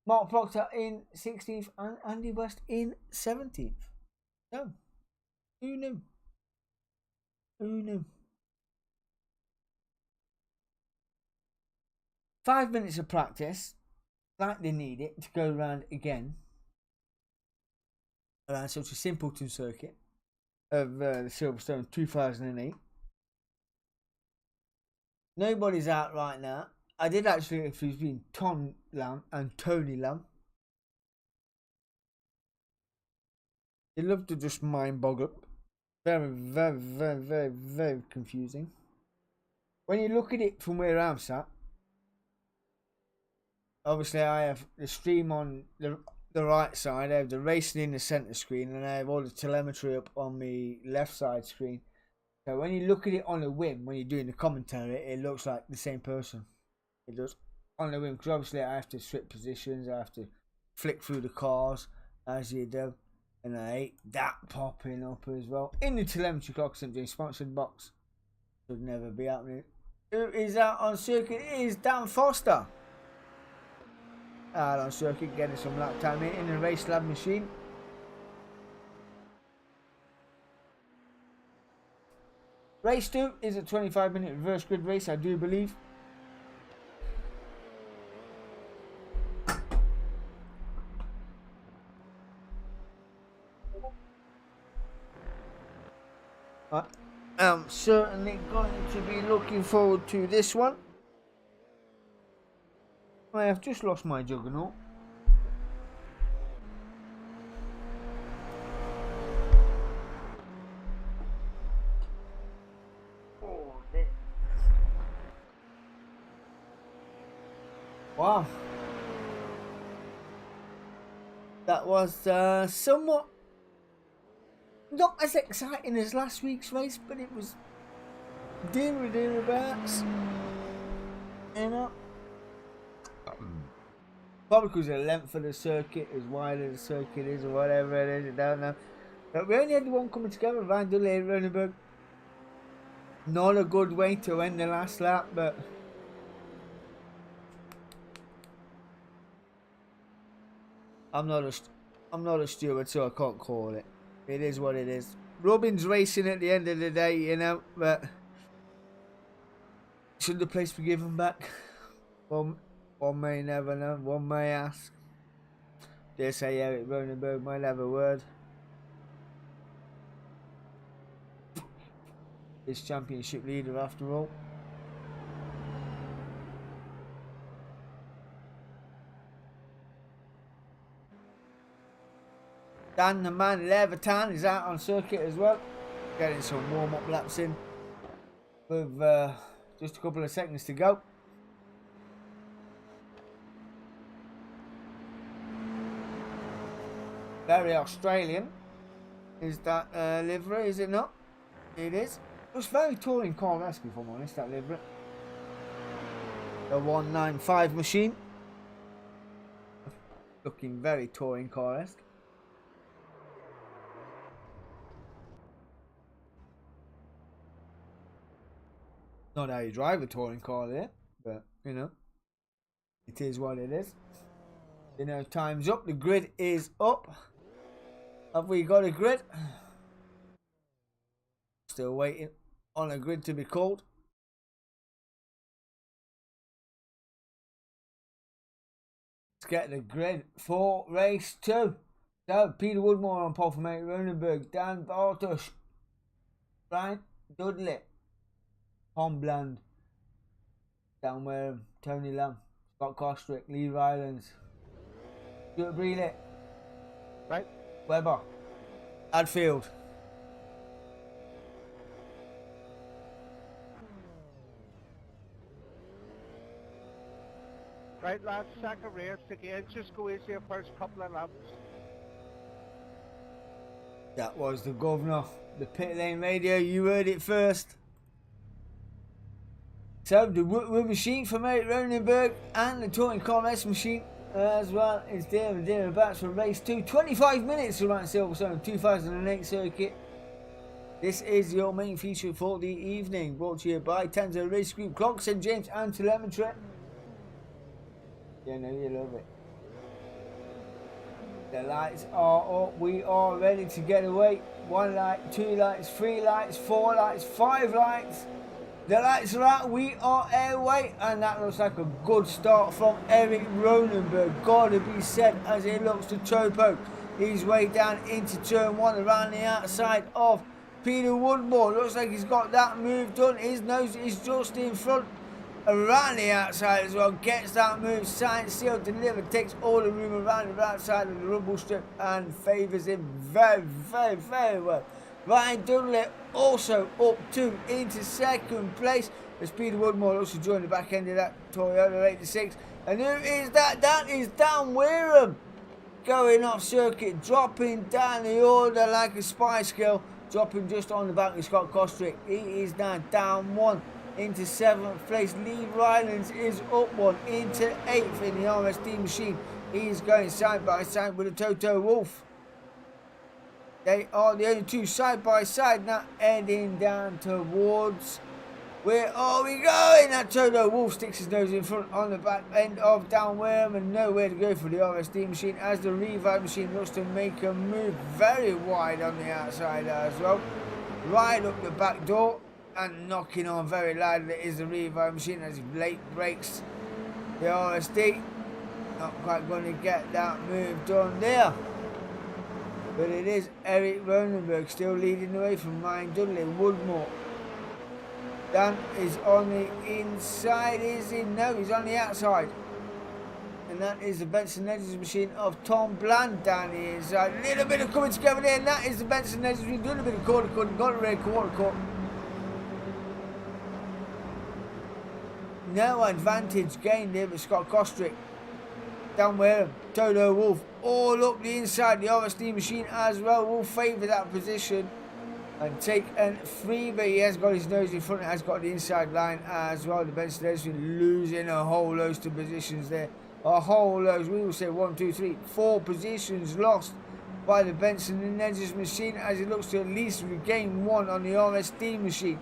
Mark Proctor in 16th. And Andy West in 17th. So, who knew? Who knew? 5 minutes of practice, like they need it to go around again, around such a simpleton circuit of the Silverstone 2008. Nobody's out right now. I did actually confuse between Tom Lamb and Tony Lamb. They love to just mind boggle. Very, very, very, very, very confusing. When you look at it from where I'm sat, obviously I have the stream on the right side, I have the racing in the centre screen, and I have all the telemetry up on the left side screen. So when you look at it on a whim, when you're doing the commentary, it looks like the same person. It does on a whim, because obviously I have to switch positions, I have to flick through the cars as you do. And I hate that popping up as well. In the telemetry clock, something sponsored box. Should never be happening. Who is out on circuit? It is Dan Foster. Out on circuit, getting some lap time in the race lab machine. Race 2 is a 25-minute reverse grid race, I do believe. I'm certainly going to be looking forward to this one. I have just lost my juggernaut. Wow. That was somewhat not as exciting as last week's race, but it was thereabouts. You know? Probably because the length of the circuit, as wide as the circuit is, or whatever it is, I don't know. But we only had the one coming together, Ryan Dudley and Ronenberg. Not a good way to end the last lap, but I'm not a steward, so I can't call it. It is what it is. Robin's racing at the end of the day, you know, but should the place be given back? One may never know. One may ask. Dare say Eric Ronenberg might have a word. His championship leader, after all. Dan the man Levitan is out on circuit as well, getting some warm-up laps in with just a couple of seconds to go. Very Australian is that livery, is it not? It is. Looks very touring car-esque, if I'm honest, that livery. The 195 machine. Looking very touring car-esque. Not how you drive a touring car there, but you know, it is what it is. You know, time's up. The grid is up. Have we got a grid? Still waiting on a grid to be called. Let's get the grid for race 2. So, Peter Woodmore on pole for Mate Ronenberg, Dan Bartosz, Ryan Dudley, Tom Bland, Dan Wareham, Tony Lamb, Scott Kostrick, Lee Rylands, Stuart Breeley, Right. Webber, Hadfield. Right, lads, second race again. Just go easy the first couple of laps. That was the governor, the pit lane radio. You heard it first. So the Woodward machine for Mate Ronenberg and the touring car S machine as well is there and thereabouts for race 2. 25 minutes around Silverstone 2008 circuit. This is your main feature for the evening, brought to you by Tanso Race Group, Clock, St James and Telemetry. You know you love it. The lights are up. We are ready to get away. 1 light, 2 lights, 3 lights, 4 lights, 5 lights. The lights are out. We are away, and that looks like a good start from Eric Ronenberg. Gotta be said, as he looks to chopo his way down into turn 1 around the outside of Peter Woodmore. Looks like he's got that move done. His nose is just in front. Around the outside as well, gets that move signed, sealed, delivered, takes all the room around the outside of the rumble strip and favours him very, very, very well. Ryan Dudley also up 2 into second place as Peter Woodmore also joined the back end of that Toyota 86. And who is that? That is Dan Wareham going off circuit, dropping down the order like a spice girl, dropping just on the back of Scott Kostrick. He is now down 1 into 7th place. Lee Rylands is up 1 into 8th in the RSD machine. He is going side by side with a Toto Wolff. They are the only two side by side now, heading down towards. Where are we going? That Toto Wolff sticks his nose in front on the back end of Dan Wareham and nowhere to go for the RSD machine as the Revive machine looks to make a move very wide on the outside as well. Right up the back door. And knocking on very loudly is the Revive machine as he late breaks the RSD. Not quite going to get that move done there. But it is Eric Ronenberg still leading the way from Ryan Dudley. Woodmore. Dan is on the inside, is he? No, he's on the outside. and that is the Benson Hedges machine of Tom Bland down the inside. A little bit of coming together there, and that is the Benson Hedges machine doing a bit of quarter cut, got a red quarter cut. No advantage gained there, but Scott Kostrick down where Toto Wolff all up the inside. The RSD machine as well will favour that position and take a free, but he has got his nose in front, has got the inside line as well. The Benson Hedges losing a whole load of positions there. A whole load, we will say 1, 2, 3, 4 positions lost by the Benson and Hedges machine as it looks to at least regain one on the RSD machine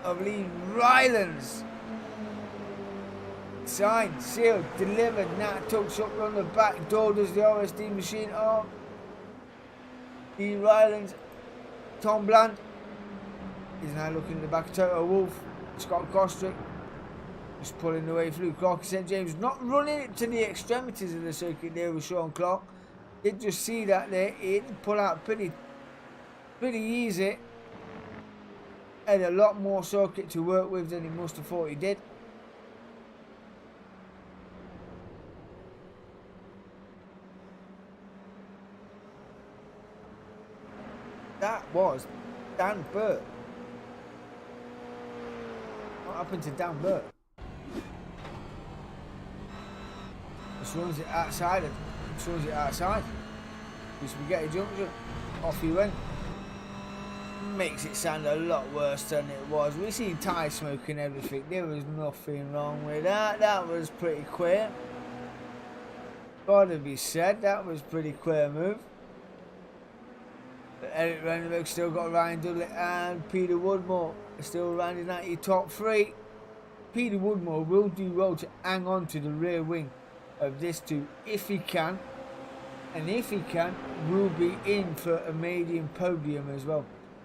of Lee Rylands. Signed, sealed, delivered, Nat tucks up on the back door, does the RSD machine of Lee Rylands. Tom Bland is now looking at the back of Toto Wolff. Scott Kostrick just pulling the way through. Clark St James not running it to the extremities of the circuit there with Sean Clark. Did just see that there. He did pull out pretty easy. Had a lot more circuit to work with than he must have thought he did. That was Dan Burt. What happened to Dan Burt? Just runs it outside. Just runs it outside. The spaghetti junction. Off he went. Makes it sound a lot worse than it was. We see tyre smoke and everything. There was nothing wrong with that. That was pretty queer. Gotta be said, that was pretty queer move. But Eric Renenberg still got Ryan Dudley and Peter Woodmore still rounding out your top three. Peter Woodmore will do well to hang on to the rear wing of this two if he can. And if he can, will be in for a maiden podium as well.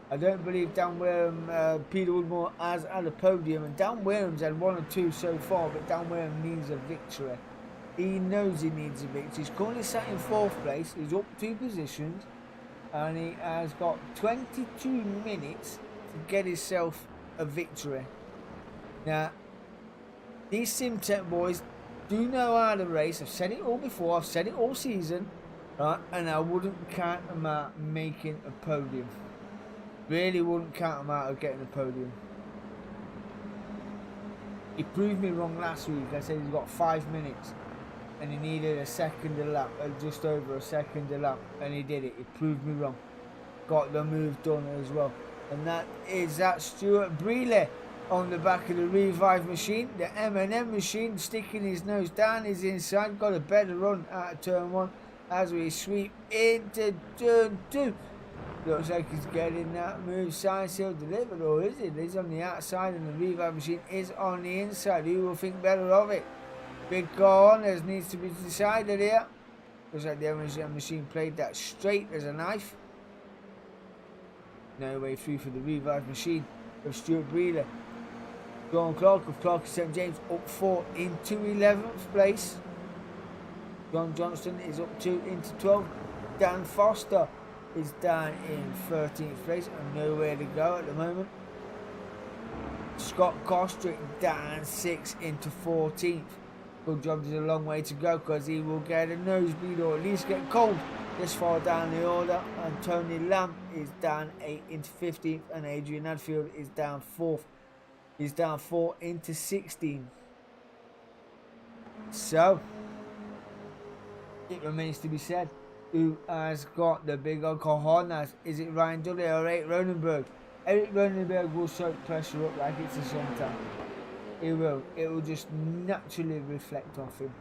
I don't believe Dan Wareham, Peter Woodmore has had a podium, and Dan Wareham's had 1 or 2 so far, but Dan Wareham needs a victory. He knows he needs a victory. He's currently sat in 4th place, he's up 2 positions, and he has got 22 minutes to get himself a victory. Now, these SimTech boys do know how to race. I've said it all before, I've said it all season, right? And I wouldn't count them out making a podium. Really wouldn't count him out of getting a podium. He proved me wrong last week. I said he's got 5 minutes and he needed a second a lap, just over a second a lap, and he did it. He proved me wrong. Got the move done as well. And that is that Stuart Brealey on the back of the Revive machine. The M&M machine sticking his nose down his inside. Got a better run out of turn 1 as we sweep into turn 2. Looks like he's getting that move signed, sealed, delivered, or is it? He's on the outside and the Revive machine is on the inside. Who will think better of it? Big call on, there needs to be decided here. Looks like the M&M machine played that straight as a knife. No way through for the Revive machine of Stuart Brealey. John Clark of Clark St James up 4 into 11th place. John Johnston is up 2 into 12th. Dan Foster is down in 13th place and nowhere to go at the moment. Scott Kostrick down 6 into 14th. Good job, there's a long way to go because he will get a nosebleed or at least get cold this far down the order. And Tony Lamb is down 8 into 15th and Adrian Hadfield is down 4th. He's down 4 into 16th. So, it remains to be said. Who has got the big cojones? Is it Ryan Dudley or Eric Ronenberg? Eric Ronenberg will soak pressure up like it's a summertime. It will. It will just naturally reflect off him.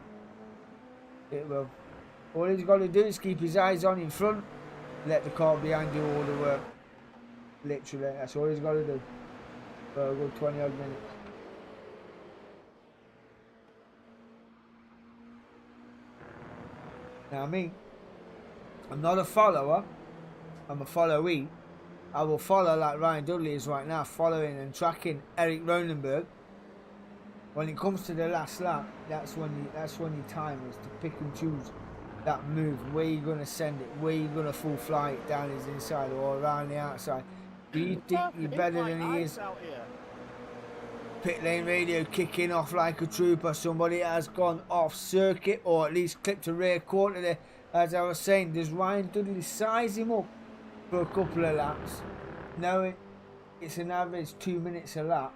It will. All he's got to do is keep his eyes on in front, let the car behind do all the work. Literally, that's all he's got to do. For a good 20 odd minutes. Now I'm not a follower, I'm a followee. I will follow like Ryan Dudley is right now, following and tracking Eric Ronenberg. When it comes to the last lap, that's when your time is to pick and choose that move, where you're going to send it, where you're going to full fly it down his inside or around the outside. Do you think you're better than he is? Pit lane radio kicking off like a trooper. Somebody has gone off circuit, or at least clipped a rear quarter there. As I was saying, does Ryan Dudley size him up for a couple of laps, knowing it's an average 2 minutes a lap?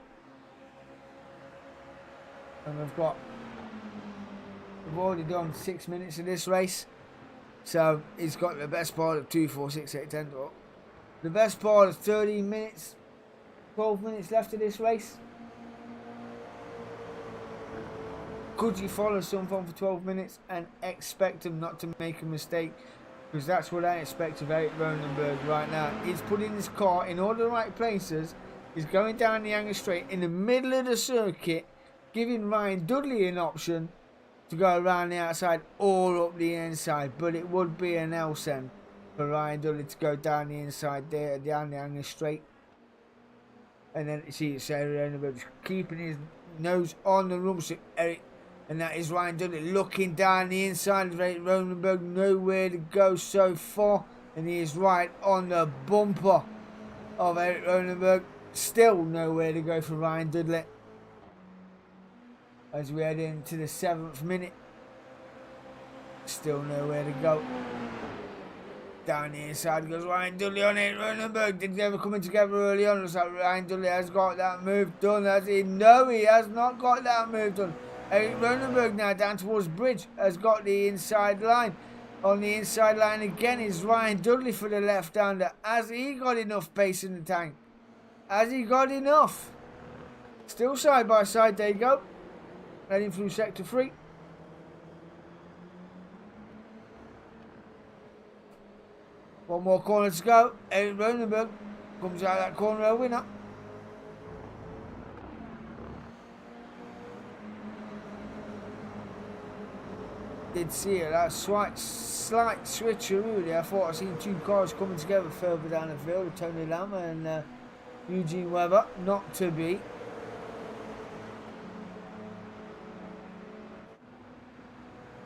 And we've already done 6 minutes of this race, so he's got the best part of 2, 4, 6, 8, 10. The best part of 13 minutes, 12 minutes left of this race. Could you follow someone for 12 minutes and expect him not to make a mistake? Because that's what I expect of Eric Ronenberg right now. He's putting his car in all the right places. He's going down the angle straight in the middle of the circuit, giving Ryan Dudley an option to go around the outside or up the inside. But it would be an else then for Ryan Dudley to go down the inside there, down the angle straight. And then you see it's Eric Ronenberg keeping his nose on the rubber strip. And that is Ryan Dudley looking down the inside of Eric Ronenberg, nowhere to go so far. And he is right on the bumper of Eric Ronenberg. Still nowhere to go for Ryan Dudley. As we head into the 7th minute. Still nowhere to go. Down the inside goes Ryan Dudley on Eric Ronenberg. Did they ever coming together early on? Looks like Ryan Dudley has got that move done, has he? No, he has not got that move done. Eric Ronenberg now down towards Bridge has got the inside line. On the inside line again is Ryan Dudley for the left-hander. Has he got enough pace in the tank? Has he got enough? Still side by side, there you go. Heading through sector 3. One more corner to go. Eric Ronenberg comes out of that corner a winner. Did see it, that slight switcheroo there. I thought I seen 2 cars coming together further down the field, Tony Lama and Eugene Webber. Not to be.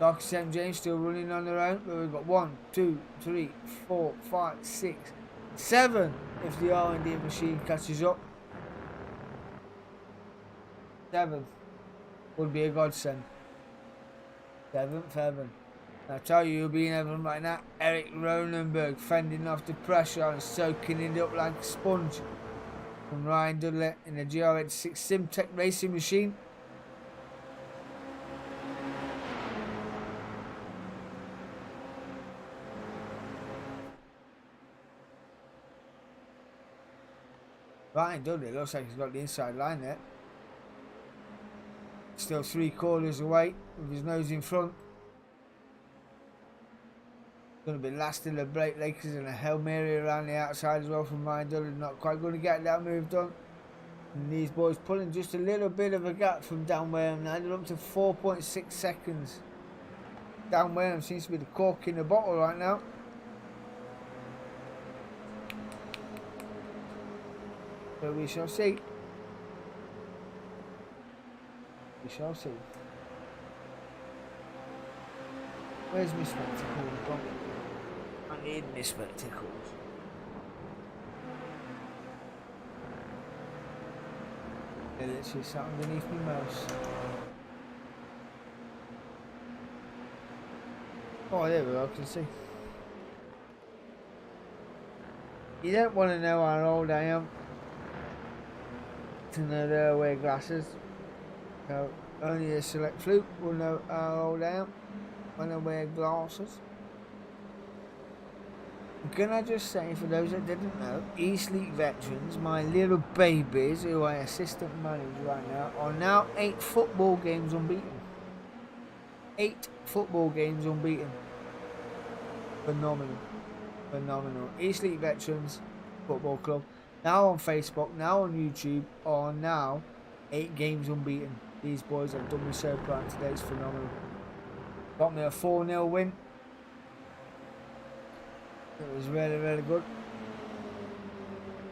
Dark St. James still running on their own, but we've got 1, 2, 3, 4, 5, 6, 7 if the R&D machine catches up. 7 would be a godsend. 7th heaven. I tell you, you'll be in heaven right now. Eric Ronenberg fending off the pressure and soaking it up like a sponge from Ryan Dudley in the Gr86 Simtech racing machine. Ryan Dudley looks like he's got the inside line there. Still 3 quarters away with his nose in front. Going to be last in the brake Lakers and a Hail Mary around the outside as well from Ryan Dudley. Not quite going to get that move done. And these boys pulling just a little bit of a gap from Dan Wareham now. They're up to 4.6 seconds. Dan Wareham seems to be the cork in the bottle right now. So we shall see. We shall see. Where's my spectacles gone? I need my spectacles. They're literally sat underneath my mouse. Oh, there we go, I can see. You don't want to know how old I am to know that I wear glasses. So only a select few will know how old I am when I wear glasses. Can I just say, for those that didn't know, East League veterans, my little babies who I assistant manage right now, are now 8 football games unbeaten. 8 football games unbeaten. Phenomenal. Phenomenal. East League Veterans Football Club, now on Facebook, now on YouTube, are now 8 games unbeaten. These boys have done me so proud today. It's phenomenal. Got me a 4-0 win. It was really, really good.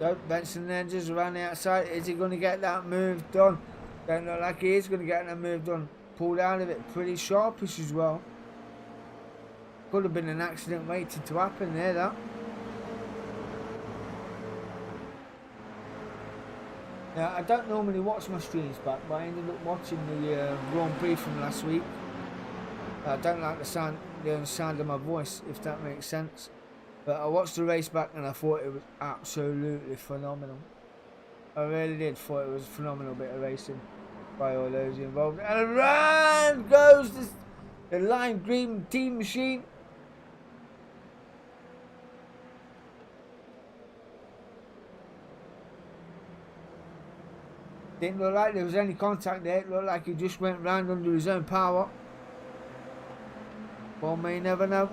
So Benson then just around the outside. Is he going to get that move done? Don't look like he is going to get that move done. Pulled out of it pretty sharpish as well. Could have been an accident waiting to happen there, that. Now, I don't normally watch my streams back, but I ended up watching the Grand Prix from last week. I don't like the sound of my voice, if that makes sense. But I watched the race back and I thought it was absolutely phenomenal. I really did thought it was a phenomenal bit of racing by all those involved. And around goes the lime green team machine. Didn't look like there was any contact there. It looked like he just went round under his own power. One may never know.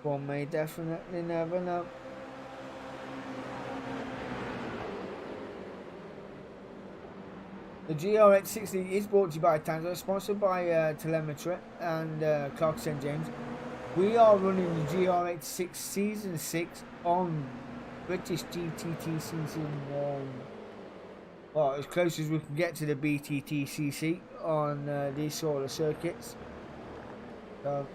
One may definitely never know. The Gr86 is brought to you by Tanso, sponsored by Telemetry and Clark St James. We are running the Gr86 Season 6 on British GTT Season 1. Well, as close as we can get to the BTTCC on these sort of circuits. So,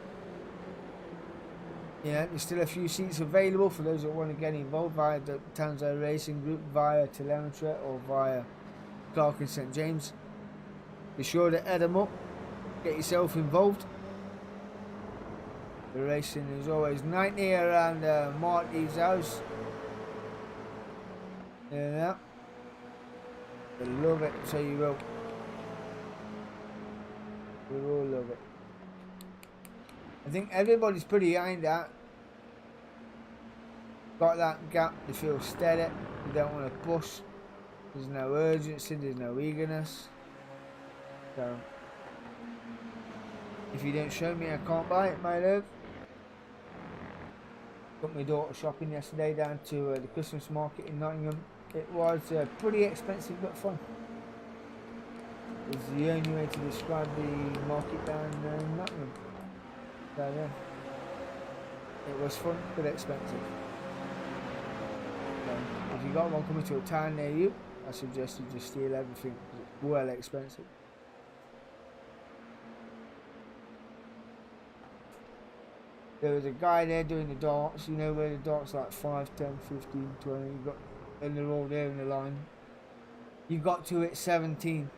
yeah, there's still a few seats available for those that want to get involved via the Tanso Racing Group, via Telemetry or via Clark and St James. Be sure to add them up, get yourself involved. The racing is always 90 around Marty's house. Yeah, I love it, so you will. You will love it. I think everybody's pretty behind that. Got that gap, they feel steady, you don't want to push. There's no urgency, there's no eagerness. So, if you don't show me, I can't buy it, my love. Took my daughter shopping yesterday down to the Christmas market in Nottingham. It was pretty expensive but fun. It's the only way to describe the market down in Nottingham. So yeah, it was fun but expensive. So, if you got one coming to a town near you, I suggest you just steal everything because it's well expensive. There was a guy there doing the darts, you know where the darts are like 5, 10, 15, 20, you got, and they're all there in the line. You got to hit 17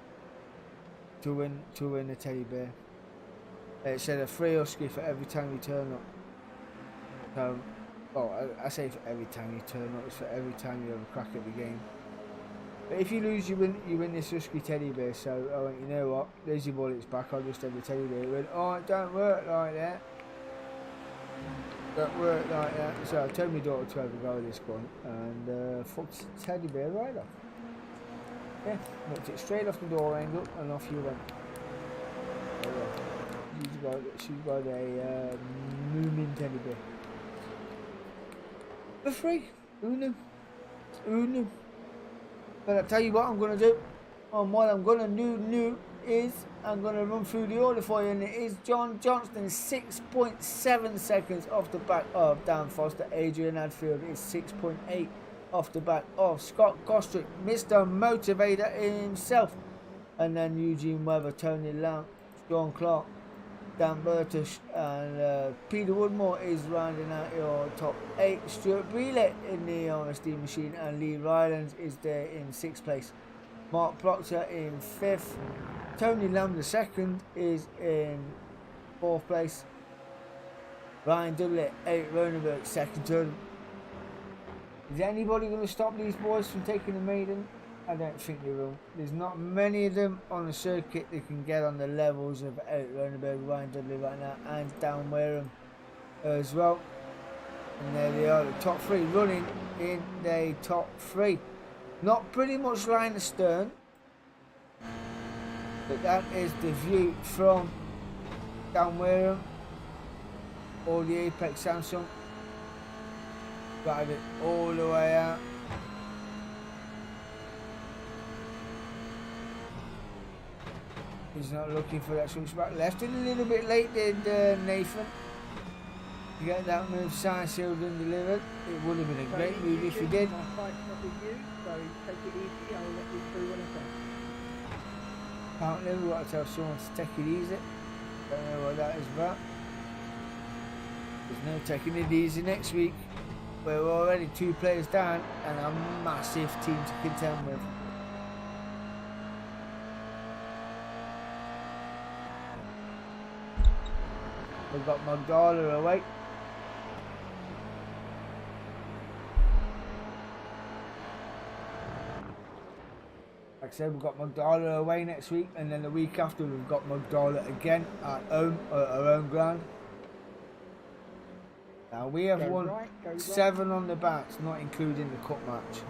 to win a teddy bear. It said a free husky for every time you turn up. So, well, I say for every time you turn up, it's for every time you have a crack at the game. But if you lose, you win this husky teddy bear. So I went, you know what, there's your bullets back, I'll just have the teddy bear. He went, oh, it don't work like that. Don't work like that. So I told my daughter to have a go with this one and fucked the teddy bear right off. Yeah, knocked it straight off the door angle and off you went. Oh, yeah. She's got a Moomin teddy bear. For free. Who knew? Who knew? But I'll tell you what I'm going to do. And what I'm going to do is I'm going to run through the order for you, and it is John Johnston 6.7 seconds off the back of Dan Foster. Adrian Hadfield is 6.8 off the back of Scott Kostrick, Mr. Motivator himself, and then Eugene Weber, Tony Lamb, John Clark, Dan Burtish, and Peter Woodmore is rounding out your top 8. Stuart Breelett in the RSD machine, and Lee Rylands is there in 6th place. Mark Proctor in 5th. Tony Lamb the 2nd is in 4th place. Ryan Dudley, 8 Ronenberg, 2nd turn. Is anybody going to stop these boys from taking the maiden? I don't think they will. There's not many of them on the circuit that can get on the levels of Eric Ronenberg, Ryan Dudley right now, and Dan Wareham as well. And there they are, the top 3 running in the top 3. Not pretty much line astern, but that is the view from Dan Wareham or the Apex Samsung. Drive it all the way out. He's not looking for that switch back left. And a little bit late did Nathan to get that move signed, sealed and delivered. It would have been a great move if he did. Apparently we've got to tell someone to take it easy. Don't know what that is about. There's no taking it easy next week. We're already 2 players down and a massive team to contend with. We've got Magdala away. Like I said, we've got Magdala away next week, and then the week after we've got Magdala again at home, at our own ground. Now we have won 7 on the backs, not including the cup match.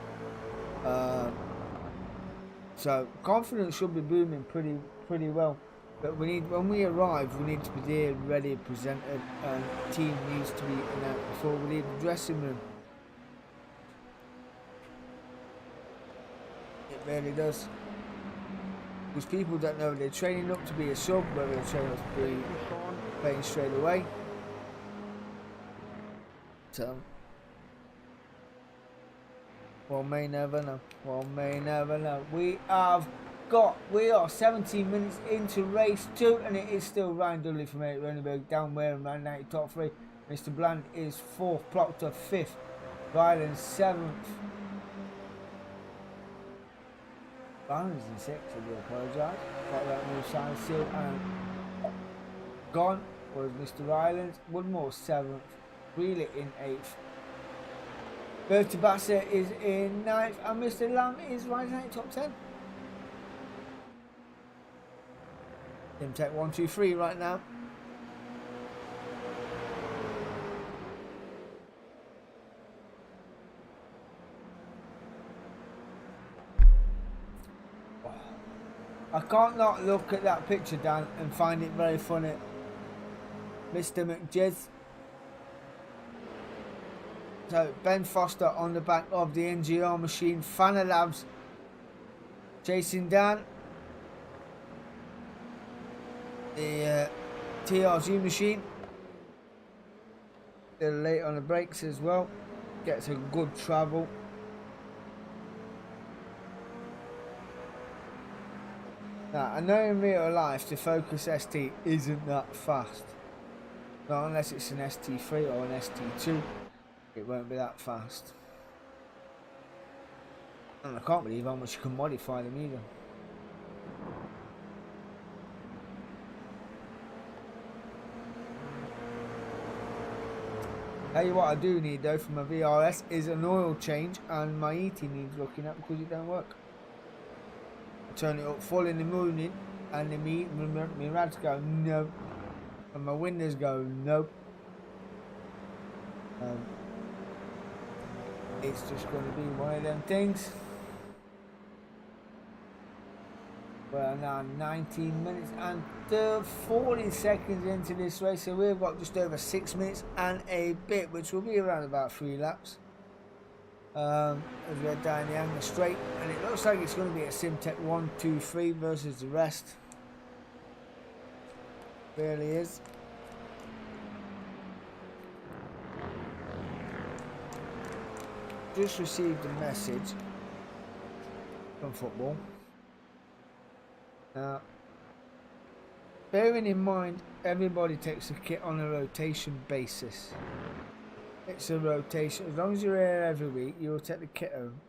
So confidence should be booming pretty well. But we need, when we arrive, we need to be there, ready, presented, and the team needs to be announced before we leave the dressing room. It really does. Because people don't know they're training up to be a sub, whether they're training up to be playing straight away. So, one may never know. One may never know. We are 17 minutes into race 2, and it is still Ryan Dudley from Eric Renenberg down where in Man United top 3. Mr. Bland is 4th, Proctor 5th, Ryland 7th. Ryland's in 6th, I do apologise. Got that move signed, sealed, and gone was Mr. Ryland. Woodmore 7th, Wheeler in 8th. Bertie Bassett is in 9th, and Mr. Lamb is rising out top 10. Team Tech 1, 2, 3 right now. I can't not look at that picture, Dan, and find it very funny. Mr. McJiz. So Ben Foster on the back of the NGR machine. Fanna Labs chasing down the TRG machine. They're late on the brakes as well. Gets a good travel. Now, I know in real life the Focus ST isn't that fast. Not unless it's an ST3 or an ST2. It won't be that fast. And I can't believe how much you can modify them either. Tell you what I do need though for my VRS is an oil change, and my ET needs looking at because it don't work. I turn it up full in the morning and then my rads go no, and my windows go no. It's just going to be one of them things. We're now 19 minutes and 40 seconds into this race, so we've got just over 6 minutes and a bit, which will be around about 3 laps. As we head down the Angler Straight, and it looks like it's going to be a Simtech 1, 2, 3 versus the rest. Really is. Just received a message from football. Now, bearing in mind everybody takes a kit on a rotation basis. It's a rotation. As long as you're here every week, you'll take the kit home.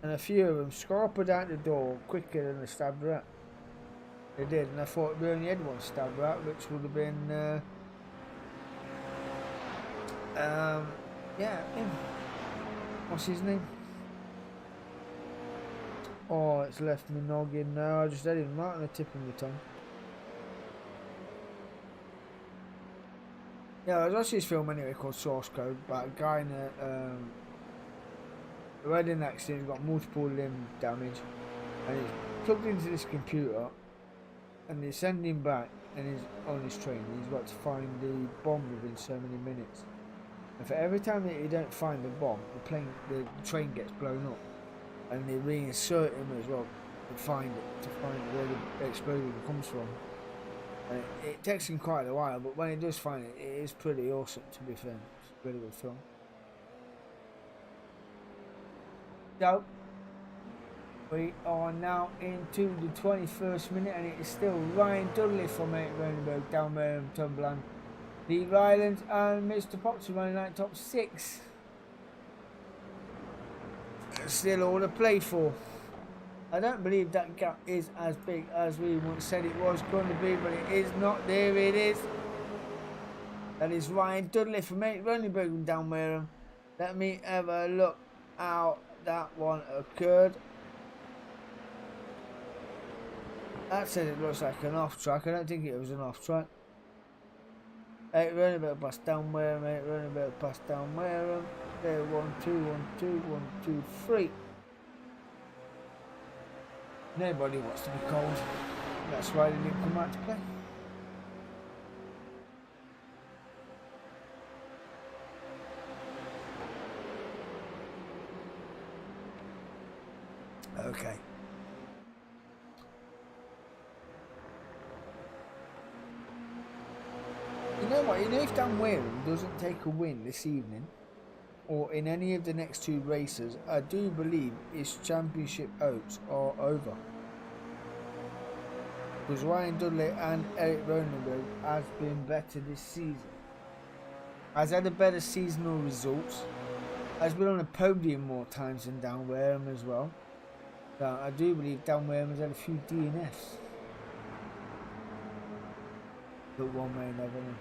And a few of them scarpered out the door quicker than a stab rat. They did, and I thought we only had one stab rat, which would have been yeah, him. What's his name? Oh, it's left me noggin now. I just had him right on the tip of my tongue. Yeah, I was watching this film anyway called Source Code about a guy in a had an accident, he's got multiple limb damage, and he's plugged into this computer, and they send him back, and he's on his train. He's got to find the bomb within so many minutes. And for every time that you don't find the bomb, the train gets blown up, and they reinsert him as well to find where the explosion comes from. And it takes him quite a while, but when he does find it, it is pretty awesome, to be fair. It's a really good film. So, we are now into the 21st minute, and it is still Ryan Dudley from Renenberg down there in Tumberland Lee Rylands and Mr. Potts running like top 6. Still all to play for. I don't believe that gap is as big as we once said it was going to be, but it is not. There it is. That is Ryan Dudley from 8 Ronenberg down Wareham. Let me have a look how that one occurred. That says it looks like an off track. I don't think it was an off track. 8 Ronenberg passed down Wareham. 8 Ronenberg passed down Wareham. There, 1, 2, 1, 2, 1, 2, 3. Nobody wants to be cold. That's why they didn't come out to play. Okay. You know what? You know if Dan Wareham doesn't take a win this evening, or in any of the next 2 races, I do believe his championship hopes are over. Because Ryan Dudley and Eric Ronenberg has been better this season. Has had a better seasonal results. Has been on a podium more times than Dan Wareham as well. So I do believe Dan Wareham has had a few DNFs. But one may never know.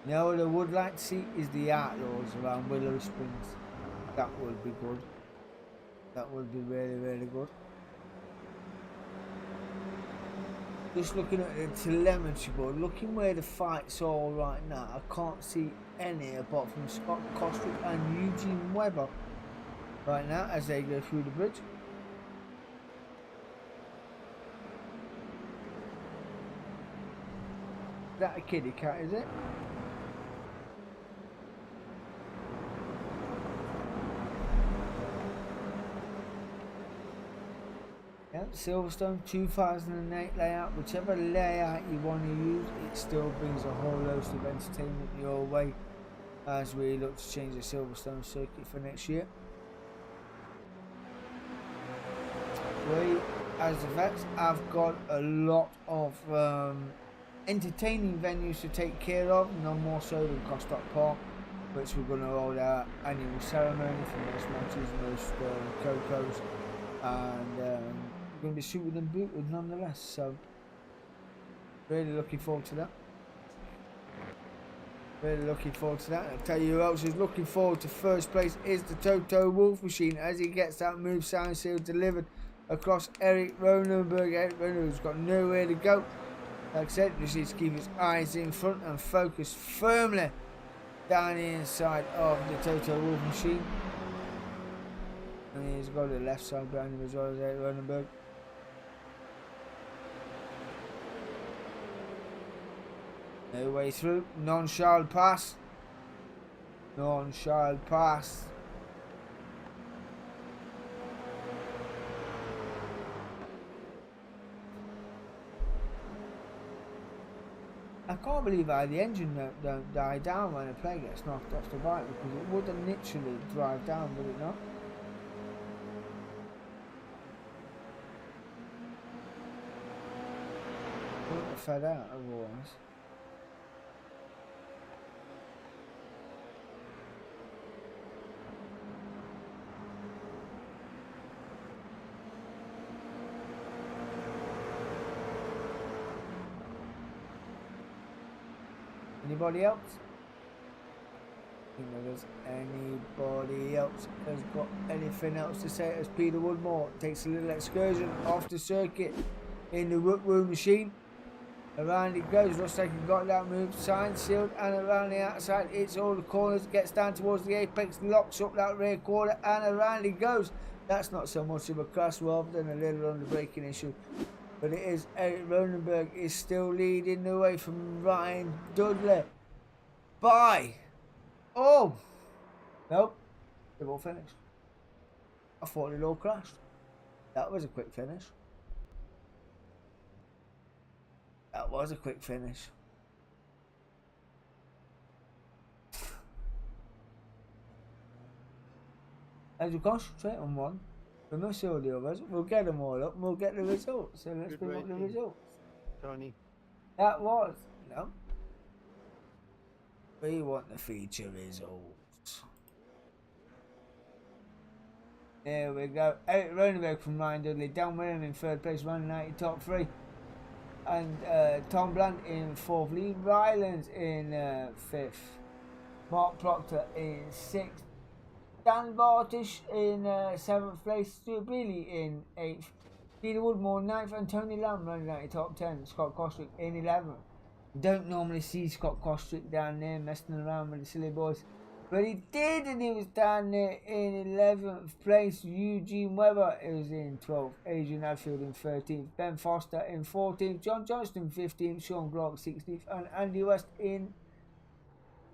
Now what I would like to see is the Outlaws around Willow Springs. That would be good. That would be really, really good. Just looking at the telemetry board, looking where the fights are right now, I can't see any apart from Scott Kostrick and Eugene Webber right now as they go through the bridge. Is that a kiddie cat, is it? Yep, Silverstone 2008 layout, whichever layout you want to use, it still brings a whole host of entertainment your way as we look to change the Silverstone circuit for next year. We, as the vets, have got a lot of entertaining venues to take care of, no more so than Costock Park, which we're going to hold our annual ceremony for most matches, most cocos, and we're going to be shooting and booted nonetheless, so really looking forward to that. Really looking forward to that. I'll tell you who else is looking forward to first place is the Toto Wolf Machine as he gets that move sound seal delivered across Eric Ronenberg. Eric Ronenberg's got nowhere to go. Like I said, just needs to keep his eyes in front and focus firmly down the inside of the Toto Wolf Machine. And he's got the left side behind him as well as Eric Ronenberg. No way through. Non-child pass. Non-child pass. I can't believe how the engine don't die down when a player gets knocked off the bike, because it would literally drive down, would it not? Wouldn't have fed out otherwise. Anybody else? I think there's anybody else has got anything else to say as Peter Woodmore takes a little excursion off the circuit in the Room Machine. Around it goes, looks like he got that move signed, sealed, and around the outside, it's all the corners, gets down towards the apex, locks up that rear quarter, and around it goes. That's not so much of a crash rather than a little under braking issue. But it is Eric Ronenberg is still leading the way from Ryan Dudley by, oh, nope, they've all finished. I thought they'd all crashed. That was a quick finish. That was a quick finish. As we concentrate on one, we miss all the others, we'll get them all up and we'll get the results. So let's Good bring up the racing. results. Tony. That was, no. We want the feature results. There we go. Eric Ronenberg from Ryan Dudley, Dan William in third place, 190 top three. And Tom Bland in fourth, Lee Rylands in fifth, Mark Proctor in sixth, Dan Bartish in seventh place, Stuart Brealey in eighth, Peter Woodmore ninth, and Tony Lamb running out in top 10, Scott Kostrick in 11th. Don't normally see Scott Kostrick down there messing around with the silly boys, but he did, and he was down there in 11th place. Eugene Webber is in 12th, Adrian Hadfield in 13th, Ben Foster in 14th, John Johnston 15th, Sean Glock 16th, and Andy West in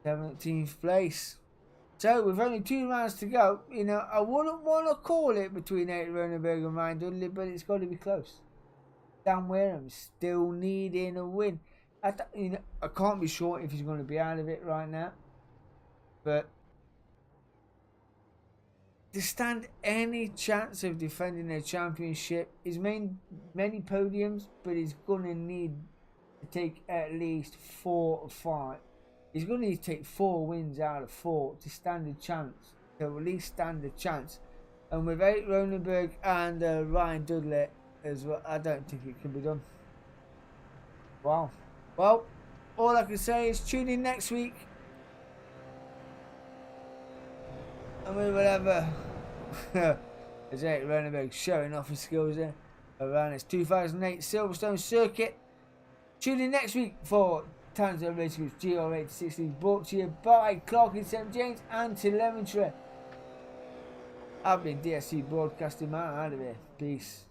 17th place. So with only 2 rounds to go, you know, I wouldn't want to call it between Eric Ronenberg and Ryan Dudley, but it's got to be close. Dan Wareham still needing a win. I can't be sure if he's going to be out of it right now, but to stand any chance of defending a championship, he's made many podiums, but he's going to need to take at least 4 or 5. He's going to need to take 4 wins out of 4 to stand a chance, to at least stand a chance. And with Eric Ronenberg and Ryan Dudley as well, I don't think it can be done. Wow. Well, all I can say is tune in next week, and we will have as Eric Ronenberg showing off his skills there around his 2008 Silverstone circuit. Tune in next week for Tanso Gr86 brought to you by Clark in St James and Telemetry. I've been DSC Broadcasting Man out of here. Peace.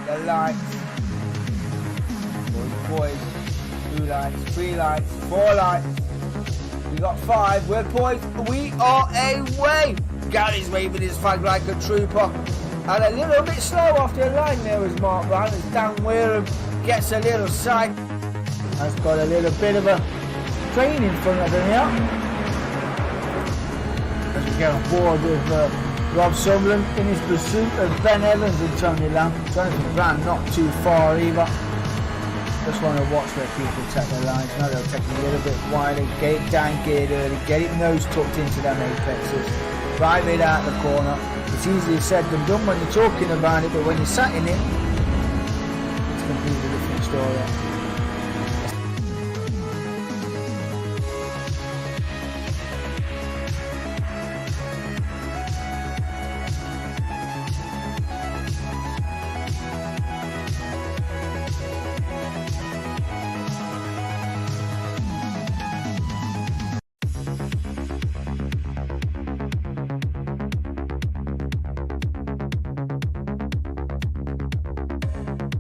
The lights, boys, 2 lights, 3 lights, 4 lights, we got 5, we're poised, we are away. Gary's waving his flag like a trooper, and a little bit slow off the line there was Mark Brown as Dan Wareham gets a little sight, has got a little bit of a train in front of him here, as we get on board with Rob Sutherland in his pursuit of Ben Evans and Tony Lamb. Jonathan Brand not too far either. Just want to watch where people take their lines. Now they'll take a little bit wider, get it down geared early, get it nose tucked into them apexes, right mid out the corner. It's easier said than done when you're talking about it, but when you're sat in it, it's a completely different story.